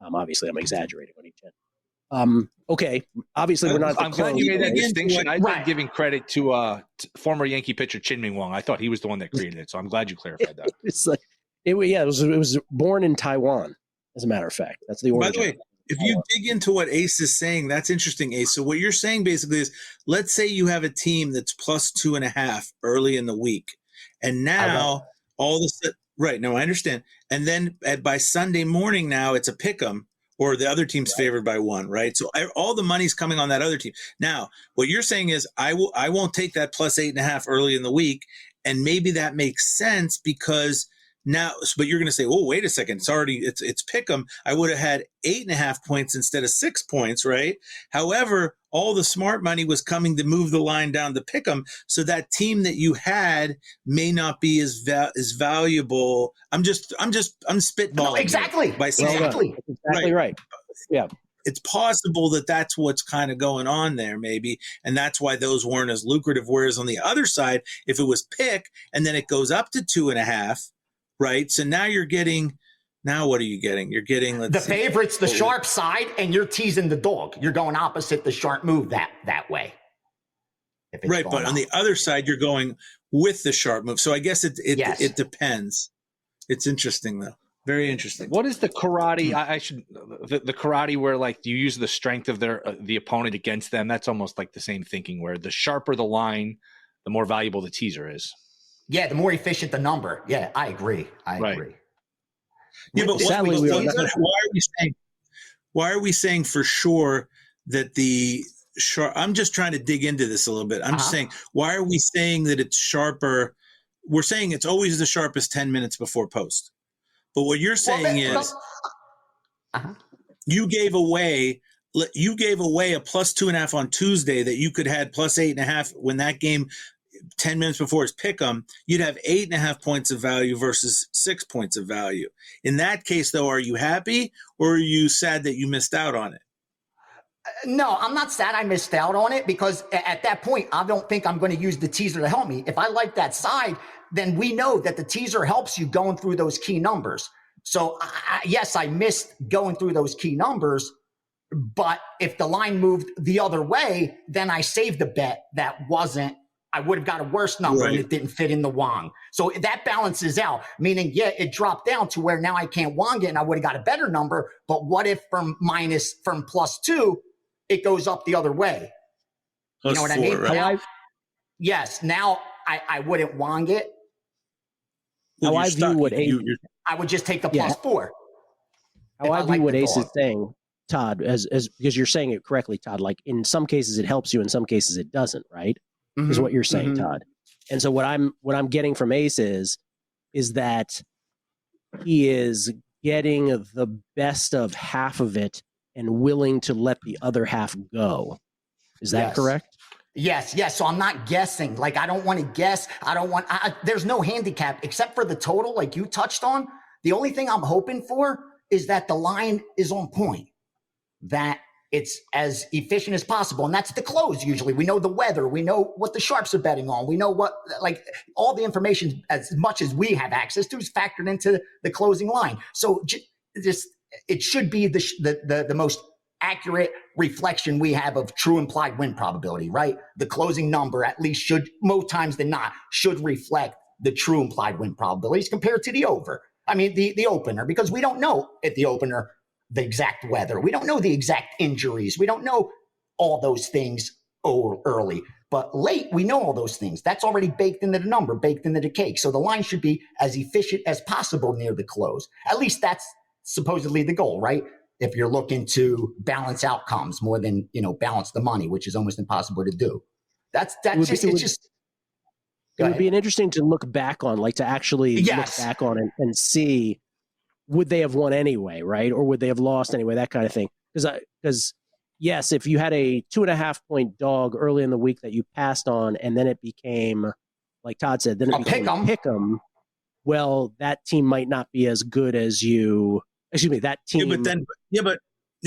S3: Right? Obviously, I'm exaggerating on each end. Okay, obviously we're not.
S5: I'm glad you made that distinction. I've been giving credit to former Yankee pitcher Chin-Ming Wong. I thought he was the one that created it, so I'm glad you clarified that.
S3: It's like, it was born in Taiwan, as a matter of fact. That's the origin.
S4: By the way, if you dig into what Ace is saying, that's interesting, Ace. So what you're saying basically is, let's say you have a team that's +2.5 early in the week, and now all of a sudden, right? No, I understand. And then by Sunday morning, now it's a pick'em, or the other team's favored by 1, right? So all the money's coming on that other team. Now, what you're saying is, I won't take that +8.5 early in the week, and maybe that makes sense because now, but you're going to say, oh, wait a second, it's pick'em. I would have had 8.5 points instead of 6 points, right? However, all the smart money was coming to move the line down to pick'em, so that team that you had may not be as valuable. I'm spitballing.
S6: No, exactly.
S3: Exactly right. Yeah.
S4: It's possible that that's what's kind of going on there, maybe, and that's why those weren't as lucrative. Whereas on the other side, if it was pick and then it goes up to 2.5. Right. So now you're getting, what are you getting? You're getting
S6: the favorites, the sharp side, and you're teasing the dog. You're going opposite the sharp move that way.
S4: Right. But on the other side, you're going with the sharp move. So I guess it depends. It's interesting, though. Very interesting.
S5: What is the karate? The karate where like you use the strength of the opponent against them. That's almost like the same thinking where the sharper the line, the more valuable the teaser is.
S6: Yeah, the more efficient the number. Yeah, I agree. I agree.
S4: Yeah, but why are we saying for sure that the sharp? I'm just trying to dig into this a little bit. I'm just saying, why are we saying that it's sharper? We're saying it's always the sharpest 10 minutes before post. But what you're saying is you gave away a +2.5 on Tuesday that you could had +8.5 when that game 10 minutes before it's pick 'em, you'd have 8.5 points of value versus 6 points of value. In that case, though, are you happy or are you sad that you missed out on it?
S6: No, I'm not sad I missed out on it, because at that point, I don't think I'm going to use the teaser to help me. If I like that side, then we know that the teaser helps you going through those key numbers. So yes, I missed going through those key numbers, but if the line moved the other way, then I saved a bet that wasn't, I would have got a worse number and it didn't fit in the Wong. So that balances out, meaning, yeah, it dropped down to where now I can't Wong it and I would have got a better number. But what if from +2, it goes up the other way? You know what I mean?
S4: Right?
S6: Now, yes. Now I wouldn't Wong it.
S3: How I view what Ace,
S6: I would just take the +4.
S3: How I view what Ace is saying, Todd, as because you're saying it correctly, Todd. Like in some cases it helps you, in some cases it doesn't. Right? Is what you're saying, Todd. And so what I'm getting from Ace is that he is getting the best of half of it and willing to let the other half go. Is that correct?
S6: Yes. So I'm not guessing. Like, I don't want to guess. There's no handicap except for the total, like you touched on. The only thing I'm hoping for is that the line is on point, that it's as efficient as possible. And that's the close. Usually we know the weather. We know what the sharps are betting on. We know what, like, all the information, as much as we have access to, is factored into the closing line. So it should be the most accurate reflection we have of true implied win probability, right? The closing number at least should, most times than not, should reflect the true implied win probabilities compared to the over. I mean, the opener, because we don't know at the opener the exact weather. We don't know the exact injuries. We don't know all those things early. But late, we know all those things. That's already baked into the number, baked into the cake. So the line should be as efficient as possible near the close. At least that's supposedly the goal, right? If you're looking to balance outcomes more than, balance the money, which is almost impossible to do.
S3: It would be an interesting to look back on, like to actually look back on and see, would they have won anyway, right? Or would they have lost anyway? That kind of thing. Because yes, if you had a 2.5 point dog early in the week that you passed on, and then it became, like Todd said, then it became pick 'em. Well, that team might not be as good as you. Excuse me, that team.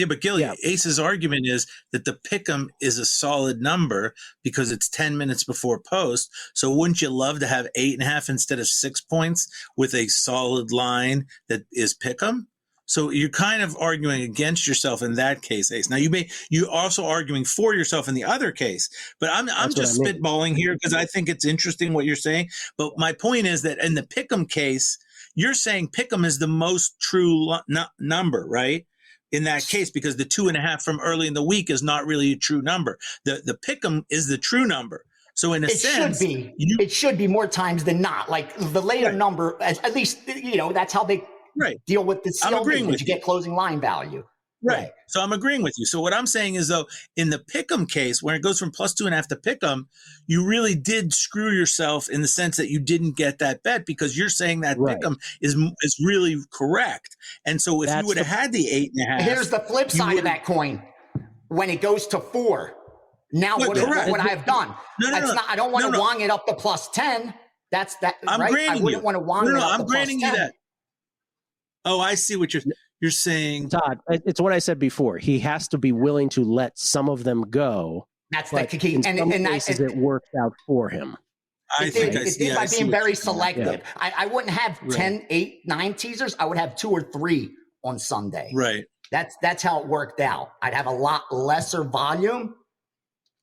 S4: But Gill, Ace's argument is that the pick'em is a solid number because it's 10 minutes before post. So wouldn't you love to have 8.5 instead of 6 points with a solid line that is pick'em? So you're kind of arguing against yourself in that case, Ace. Now you're also arguing for yourself in the other case, but I'm just spitballing here because I think it's interesting what you're saying. But my point is that in the pick'em case, you're saying pick'em is the most true number, right? In that case, because the 2.5 from early in the week is not really a true number. The pick'em is the true number. So in a sense,
S6: it should be more times than not. Like the later number, at least, that's how they deal with the CLV, that you get closing line value.
S4: Right. So I'm agreeing with you. So what I'm saying is, though, in the pick'em case, where it goes from +2.5 to pick'em, you really did screw yourself in the sense that you didn't get that bet because you're saying that pick'em is really correct. And so if you would have had the 8.5,
S6: here's the flip side of that coin. When it goes to 4, now what would I have done? I don't want to wong it up to +10. That's that.
S4: I'm
S6: granting I wouldn't want to wong it up
S4: I'm
S6: to
S4: granting you that. Oh, I see what you're saying.
S3: Todd, it's what I said before. He has to be willing to let some of them go.
S6: That's the key.
S3: In some cases, it worked out for him.
S6: It did by being very selective. Yeah. I wouldn't have 10, 8, 9 teasers. I would have 2 or 3 on Sunday.
S4: Right.
S6: That's how it worked out. I'd have a lot lesser volume.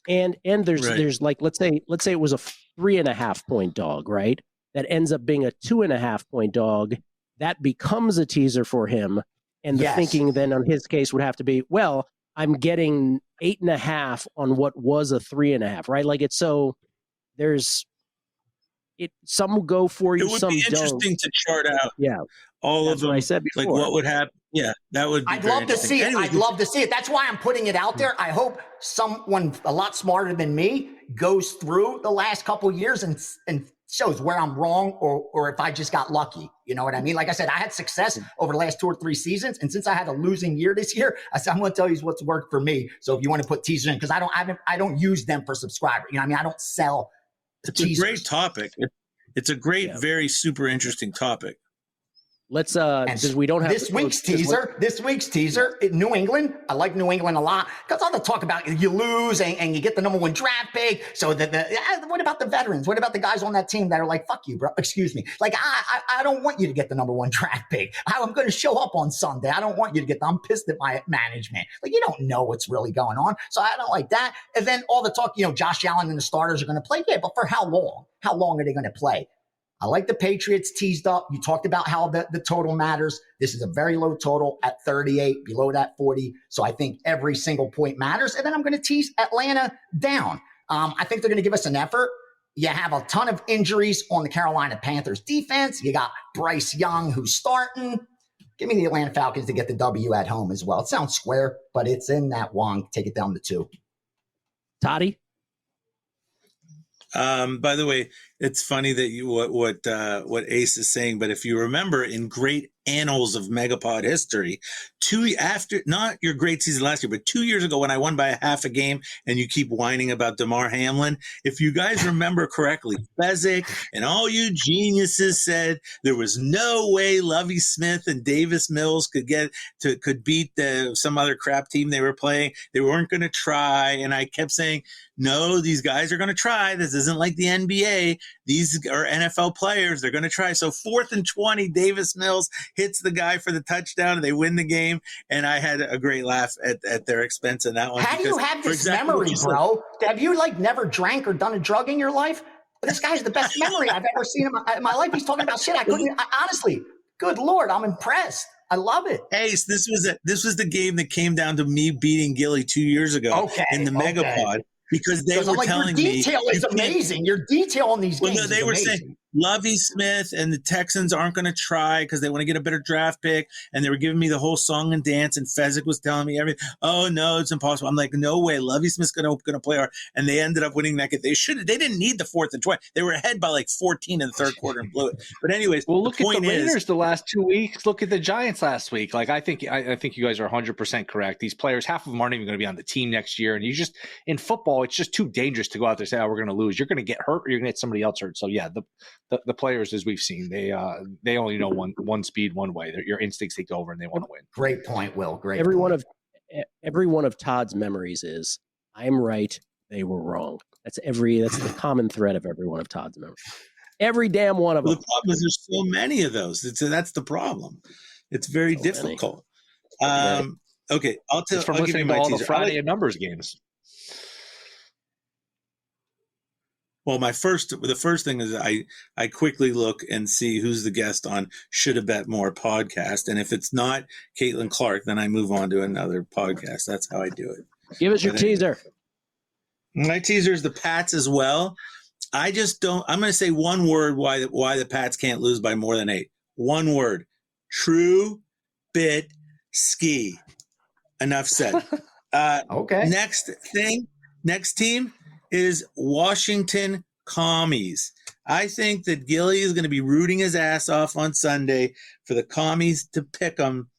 S3: And there's like, let's say it was a 3.5 point dog, right? That ends up being a 2.5 point dog. That becomes a teaser for him. And the thinking then on his case would have to be, well, I'm getting 8.5 on what was a 3.5, right? Like it's so some will go for you, some don't.
S4: It would be interesting to chart out all of them.
S3: What I said before.
S4: Like what would happen. Yeah, that would be
S6: I'd love to see it. I'd love to see it. That's why I'm putting it out there. I hope someone a lot smarter than me goes through the last couple of years and shows where I'm wrong or if I just got lucky. You know what I mean? Like I said, I had success over the last 2 or 3 seasons. And since I had a losing year this year, I said, I'm going to tell you what's worked for me. So if you want to put teasers in, because I don't use them for subscribers. You know what I mean? I don't sell
S4: It's a great topic. It's a great, very super interesting topic.
S3: Let's because we don't have
S6: this week's teaser. New England. I like New England a lot because all the talk about you lose and you get the number 1 draft pick. So what about the veterans? What about the guys on that team that are like, fuck you, bro? Excuse me. Like I don't want you to get the number 1 draft pick. I'm going to show up on Sunday. I don't want you to get. I'm pissed at my management. Like you don't know what's really going on. So I don't like that. And then all the talk, Josh Allen and the starters are going to play. Yeah, but for how long? How long are they going to play? I like the Patriots teased up. You talked about how the total matters. This is a very low total at 38, below that 40. So I think every single point matters. And then I'm going to tease Atlanta down. I think they're going to give us an effort. You have a ton of injuries on the Carolina Panthers defense. You got Bryce Young, who's starting. Give me the Atlanta Falcons to get the W at home as well. It sounds square, but it's in that one. Take it down to 2.
S3: Toddy?
S4: By the way, it's funny that you what Ace is saying, but if you remember in great annals of Megapod history, not your great season last year, but 2 years ago when I won by a half a game and you keep whining about DeMar Hamlin, if you guys remember correctly, Fezzik and all you geniuses said there was no way Lovie Smith and Davis Mills could beat some other crap team they were playing. They weren't going to try. And I kept saying, no, these guys are going to try. This isn't like the NBA. These are NFL players. They're going to try. So 4th and 20, Davis Mills hits the guy for the touchdown and they win the game. And I had a great laugh at their expense in that one.
S6: How do you have this memory, bro? Have you never drank or done a drug in your life? This guy's the best memory I've ever seen in my life. He's talking about shit honestly, good Lord, I'm impressed. I love it.
S4: Ace, this was the game that came down to me beating Gilly 2 years ago in the Megapod. Because they were telling me
S6: your detail is amazing. Your detail on these games.
S4: Well, no, they were saying Lovie Smith and the Texans aren't going to try because they want to get a better draft pick. And they were giving me the whole song and dance. And Fezzik was telling me everything. Oh no, it's impossible. I'm like, no way. Lovie Smith's going to play hard. And they ended up winning that game. They didn't need the 4th and 20. They were ahead by like 14 in the third quarter and blew it. But anyways,
S5: well, look at the Raiders the last 2 weeks. Look at the Giants last week. Like I think you guys are 100% correct. These players, half of them aren't even going to be on the team next year. And in football, it's just too dangerous to go out there and say, oh, we're going to lose. You're going to get hurt or you're going to get somebody else hurt. So yeah, the players, as we've seen, they only know one speed, one way. Your instincts take over and they want to win.
S6: Great point, Will. Great.
S3: Every one of Todd's memories is I'm right, they were wrong. That's the common thread of every one of Todd's memories. Every damn one of them.
S4: The problem is there's so many of those. That's the problem. It's very difficult. Okay, I'll give you my teaser.
S5: Friday and numbers games.
S4: Well, the first thing is I quickly look and see who's the guest on Should Have Bet More podcast. And if it's not Caitlin Clark, then I move on to another podcast. That's how I do it.
S3: Give us your teaser.
S4: My teaser is the Pats as well. I'm going to say one word why the Pats can't lose by more than 8. One word. True bit ski. Enough said.
S6: Okay.
S4: Next team is Washington Commies. I think that Gilly is going to be rooting his ass off on Sunday for the Commies to pick them.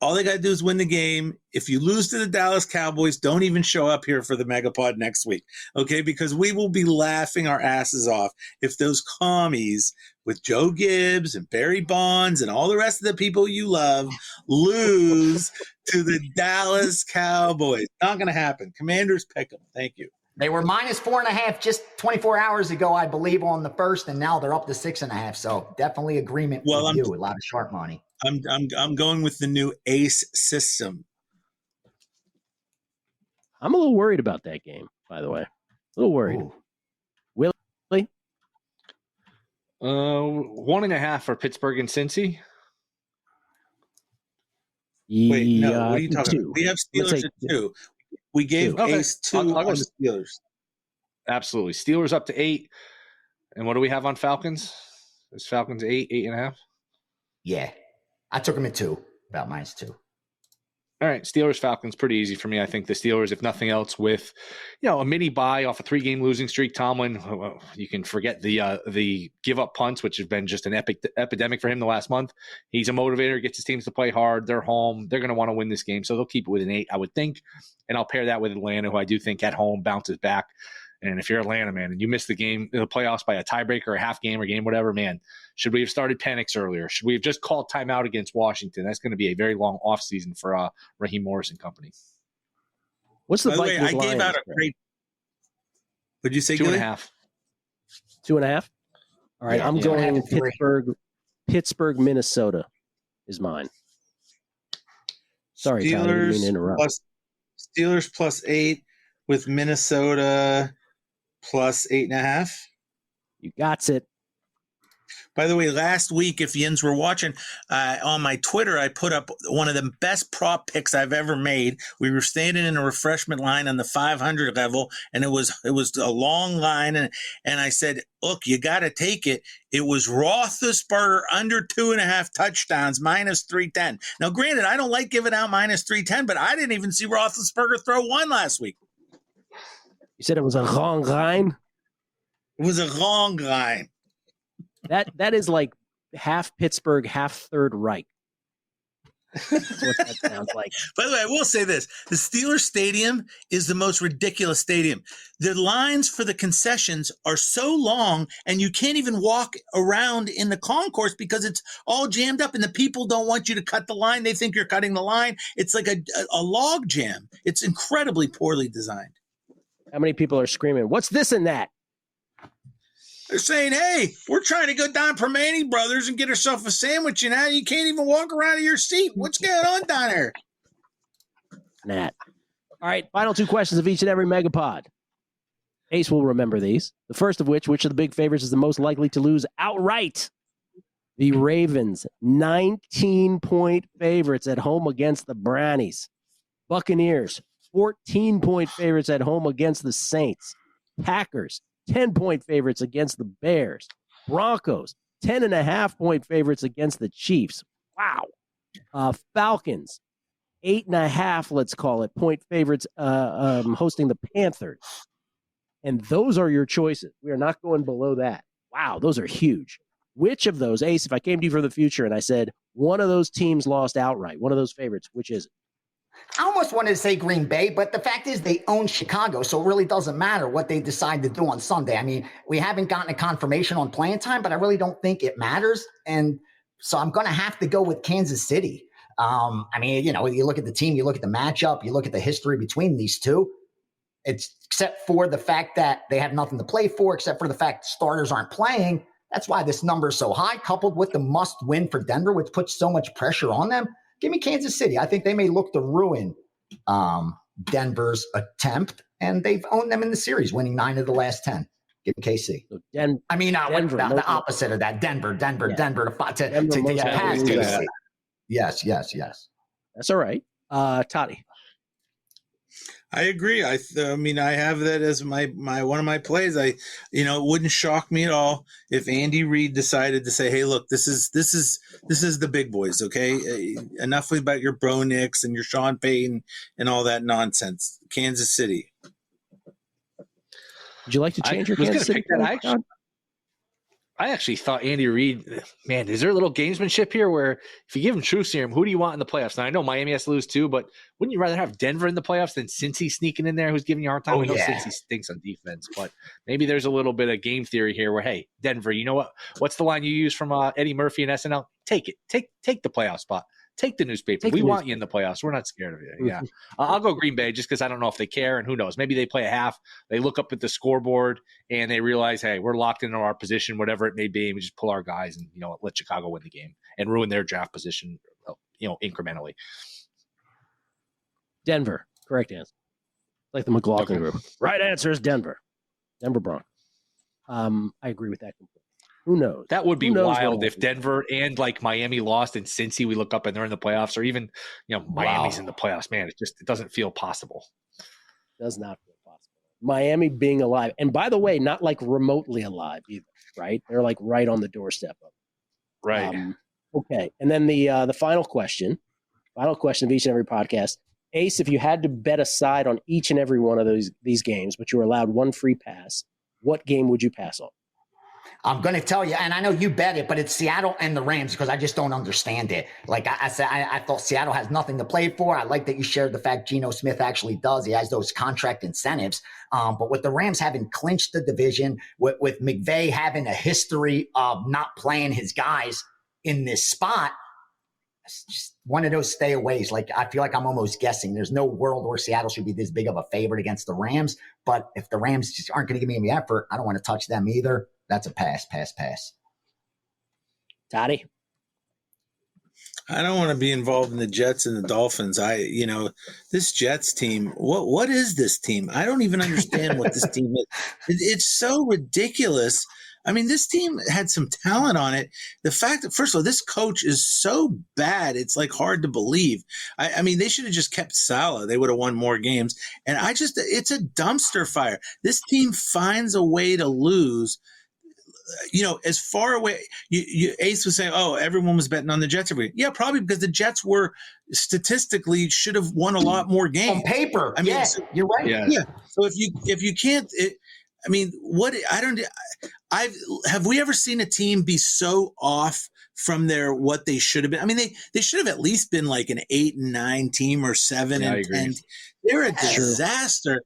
S4: All they got to do is win the game. If you lose to the Dallas Cowboys, don't even show up here for the Megapod next week, okay? Because we will be laughing our asses off if those Commies with Joe Gibbs and Barry Bonds and all the rest of the people you love lose to the Dallas Cowboys. Not going to happen. Commanders pick them. Thank you.
S6: They were -4.5 just 24 hours ago, I believe, on the first, and now they're up to 6.5. So definitely agreement with you. A lot of sharp money.
S4: I'm going with the new Ace system.
S3: I'm a little worried about that game, by the way. A little worried.
S6: Ooh.
S3: Willie?
S5: 1.5 for Pittsburgh and Cincy.
S4: Wait, no. What are you talking about? We have Steelers at 2. We gave Ace 2 on the Steelers.
S5: Absolutely. Steelers up to 8. And what do we have on Falcons? Is Falcons 8.5?
S6: Yeah. I took them at 2, about -2.
S5: All right, Steelers, Falcons, pretty easy for me. I think the Steelers, if nothing else, with a mini bye off a 3-game losing streak. Tomlin, you can forget the give up punts, which have been just an epidemic for him the last month. He's a motivator, gets his teams to play hard. They're home. They're going to want to win this game, so they'll keep it with an 8, I would think. And I'll pair that with Atlanta, who I do think at home bounces back And if you're Atlanta, man, and you miss the playoffs by a tiebreaker, a half game or game, whatever, man, should we have started Penix earlier? Should we have just called timeout against Washington? That's going to be a very long offseason for Raheem Morris and company.
S3: What's the
S4: By the way, I gave out a great. Would you say
S5: 2.5?
S3: 2.5. All right, I'm going Pittsburgh, Minnesota is mine. Sorry, Todd, I didn't mean to interrupt.
S4: Steelers +8 with Minnesota +8.5.
S3: You got it.
S4: By the way, last week, if Yins were watching, on my Twitter, I put up one of the best prop picks I've ever made. We were standing in a refreshment line on the 500 level, and it was a long line, and I said, look, you got to take it. It was Roethlisberger under 2.5 touchdowns, -310. Now, granted, I don't like giving out -310, but I didn't even see Roethlisberger throw one last week.
S3: You said it was a long line?
S4: It was a long line.
S3: That is like half Pittsburgh, half Third Reich. That's what that sounds like.
S4: By the way, I will say this. The Steelers Stadium is the most ridiculous stadium. The lines for the concessions are so long, and you can't even walk around in the concourse because it's all jammed up, and the people don't want you to cut the line. They think you're cutting the line. It's like a log jam. It's incredibly poorly designed.
S3: How many people are screaming, what's this and that?
S4: They're saying, hey, we're trying to go down Permane Brothers and get ourselves a sandwich, and now you can't even walk around in your seat. What's going on down there?
S3: Nat. All right, final two questions of each and every Megapod. Ace will remember these. The first of which of the big favorites is the most likely to lose outright? The Ravens, 19-point favorites at home against the Brownies. Buccaneers, 14-point favorites at home against the Saints. Packers, 10-point favorites against the Bears. Broncos, 10.5-point favorites against the Chiefs. Wow. Falcons, 8.5, let's call it, point favorites hosting the Panthers. And those are your choices. We are not going below that. Wow, those are huge. Which of those, Ace, if I came to you for the future and I said one of those teams lost outright, one of those favorites, which is it?
S6: I almost wanted to say Green Bay, but the fact is they own Chicago, so it really doesn't matter what they decide to do on Sunday. I mean, we haven't gotten a confirmation on playing time, but I really don't think it matters. And so I'm going to have to go with Kansas City. I mean, you look at the team, you look at the matchup, you look at the history between these two. It's except for the fact that they have nothing to play for, except for the fact starters aren't playing. That's why this number is so high, coupled with the must win for Denver, which puts so much pressure on them. Give me Kansas City. I think they may look to ruin Denver's attempt, and they've owned them in the series, winning 9 of the last 10. Give me KC. So
S3: Denver,
S6: the opposite of that. Denver to get past KC. Yes.
S3: That's all right. Toddy.
S4: I agree. I mean, I have that as my one of my plays. It wouldn't shock me at all if Andy Reid decided to say, "Hey, look, this is the big boys. Okay, enough about your Bo Nix and your Sean Payton and all that nonsense." Kansas City.
S3: Would you like to change your Kansas City?
S5: I actually thought Andy Reid, man, is there a little gamesmanship here where if you give him true serum, who do you want in the playoffs? Now, I know Miami has to lose too, but wouldn't you rather have Denver in the playoffs than Cincy sneaking in there who's giving you a hard time? I know Cincy stinks on defense, but maybe there's a little bit of game theory here where, hey, Denver, you know what? What's the line you use from Eddie Murphy and SNL? Take it. Take the playoff spot. Take the newspaper. We want you in the playoffs. We're not scared of you. Yeah. I'll go Green Bay just because I don't know if they care, and who knows. Maybe they play a half. They look up at the scoreboard, and they realize, hey, we're locked into our position, whatever it may be, and we just pull our guys and, let Chicago win the game and ruin their draft position, incrementally.
S3: Denver. Correct answer. Like the McLaughlin group. Right answer is Denver. Denver Broncos. I agree with that completely. Who knows?
S5: That would be wild if Denver and like Miami lost and Cincy we look up and they're in the playoffs, or even Miami's in the playoffs. Man, it doesn't feel possible.
S3: Does not feel possible. Miami being alive, and by the way, not like remotely alive either. Right? They're like right on the doorstep of it.
S5: Right.
S3: Okay, and then the final question of each and every podcast. Ace, if you had to bet a side on each and every one of these games, but you were allowed one free pass, what game would you pass on?
S6: I'm going to tell you, and I know you bet it, but it's Seattle and the Rams because I just don't understand it. Like I said, I thought Seattle has nothing to play for. I like that you shared the fact Geno Smith actually does. He has those contract incentives. But with the Rams having clinched the division, with McVay having a history of not playing his guys in this spot, it's just one of those stayaways. Like, I feel like I'm almost guessing. There's no world where Seattle should be this big of a favorite against the Rams. But if the Rams just aren't going to give me any effort, I don't want to touch them either. That's a pass.
S3: Toddy?
S4: I don't want to be involved in the Jets and the Dolphins. This Jets team, what is this team? I don't even understand what this team is. It's so ridiculous. I mean, this team had some talent on it. The fact that, first of all, this coach is so bad, it's like hard to believe. I mean, they should have just kept Salah. They would have won more games. And it's a dumpster fire. This team finds a way to lose. As far away, Ace was saying, oh, everyone was betting on the Jets every year. Yeah, probably because the Jets were statistically should have won a lot more games.
S6: On paper. I mean, yeah, you're right.
S4: Yeah. So if you can't, have we ever seen a team be so off from what they should have been? I mean, they should have at least been like an 8-9 team or 7 and 10. They're a disaster.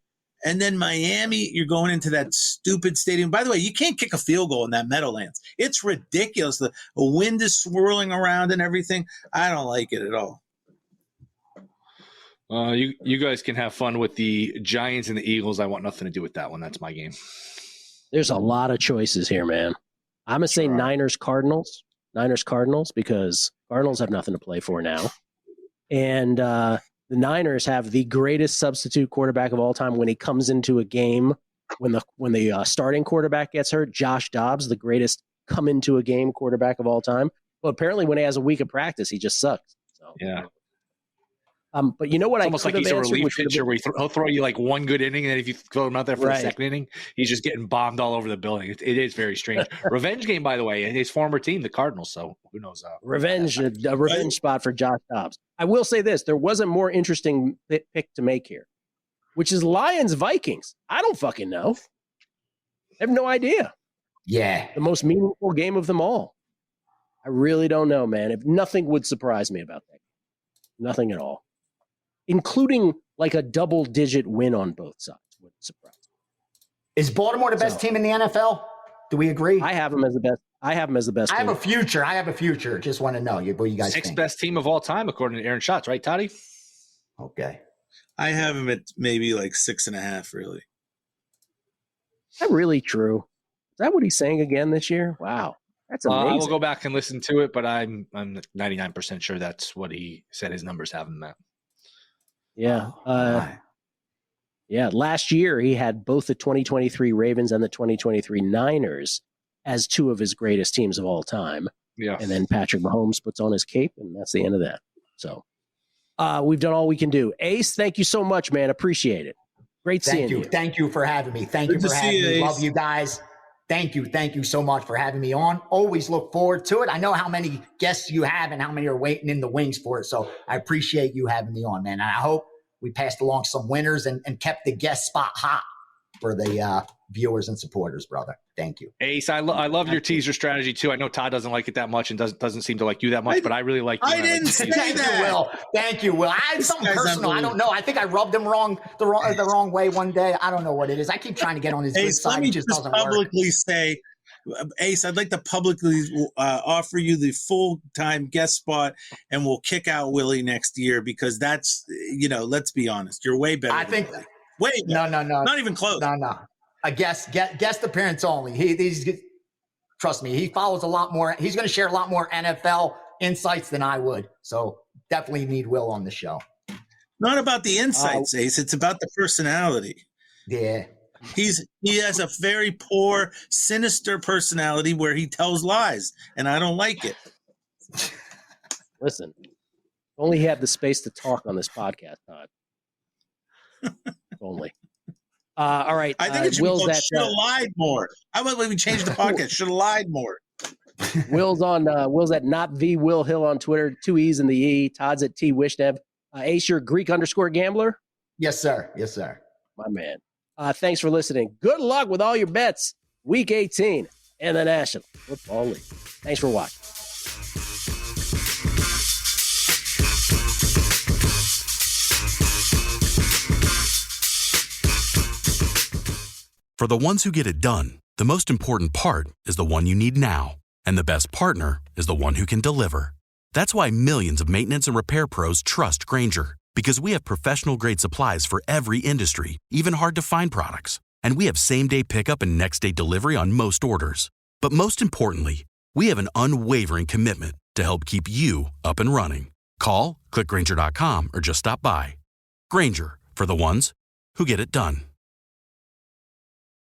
S4: And then Miami, you're going into that stupid stadium. By the way, you can't kick a field goal in that Meadowlands. It's ridiculous. The wind is swirling around and everything. I don't like it at all.
S5: You guys can have fun with the Giants and the Eagles. I want nothing to do with that one. That's my game.
S3: There's a lot of choices here, man. I'm going to say Niners-Cardinals. Niners-Cardinals, because Cardinals have nothing to play for now. And the Niners have the greatest substitute quarterback of all time when he comes into a game. When the starting quarterback gets hurt, Josh Dobbs, the greatest come into a game quarterback of all time. Well, apparently when he has a week of practice, he just sucks. So,
S5: yeah.
S3: But you know what?
S5: It's almost like he's a relief pitcher where he'll throw you like one good inning, and then if you throw him out there for the second inning, he's just getting bombed all over the building. It is very strange. Revenge game, by the way, his former team, the Cardinals. So who knows? A revenge
S3: spot for Josh Dobbs. I will say this: there was a more interesting pick to make here, which is Lions-Vikings. I don't fucking know. I have no idea.
S6: Yeah,
S3: the most meaningful game of them all. I really don't know, man. If nothing would surprise me about that, nothing at all. Including like a double-digit win on both sides would surprise me.
S6: Is Baltimore the best team in the NFL? Do we agree?
S3: I have them as the best. I have a
S6: future. Just want to know what you guys think.
S5: Sixth best team of all time, according to Aaron Schatz, right, Toddy?
S6: Okay.
S4: I have him at maybe like 6.5, really.
S3: Is that really true? Is that what he's saying again this year? Wow. That's amazing.
S5: I will go back and listen to it, but I'm 99% sure that's what he said his numbers have him at.
S3: Yeah. Last year, he had both the 2023 Ravens and the 2023 Niners as two of his greatest teams of all time.
S5: Yeah.
S3: And then Patrick Mahomes puts on his cape, and that's the end of that. So we've done all we can do. Ace, thank you so much, man. Appreciate it. Great seeing you.
S6: Thank you for having me. Thank you for having me. Love you guys. Thank you so much for having me on. Always look forward to it. I know how many guests you have and how many are waiting in the wings for it. So I appreciate you having me on, man. And I hope we passed along some winners and kept the guest spot hot for the viewers and supporters, brother. Thank you.
S5: Ace, I love your teaser strategy too. I know Todd doesn't like it that much and doesn't seem to like you that much, but I really like you.
S4: I didn't say that.
S6: Thank you, Will. I had something personal. I don't know. I think I rubbed him the wrong way one day. I don't know what it is. I keep trying to get on his good side.
S4: Let me just publicly say, Ace, I'd like to publicly offer you the full-time guest spot, and we'll kick out Willie next year because that's, let's be honest, you're way better.
S6: I think
S4: way better.
S6: No,
S4: not even close.
S6: No. A guest appearance only. He's trust me, he follows a lot more. He's going to share a lot more NFL insights than I would. So definitely need Will on the show.
S4: Not about the insights, Ace. It's about the personality.
S6: Yeah.
S3: He has a very poor, sinister personality where he tells lies, and I don't like it. Listen, only he had the space to talk on this podcast, Todd. Only. All right.
S4: I think it should have lied more. How about we change the podcast? Should have lied more.
S3: Will's at not the Will Hill on Twitter. 2 E's in the E. Todd's at T Wishnev. Ace, you're Greek_gambler?
S6: Yes, sir. Yes, sir.
S3: My man. Thanks for listening. Good luck with all your bets. Week 18. and the National Football League. Thanks for watching.
S7: For the ones who get it done, the most important part is the one you need now. And the best partner is the one who can deliver. That's why millions of maintenance and repair pros trust Grainger, because we have professional-grade supplies for every industry, even hard-to-find products. And we have same-day pickup and next-day delivery on most orders. But most importantly, we have an unwavering commitment to help keep you up and running. Call, click Grainger.com, or just stop by. Grainger, for the ones who get it done.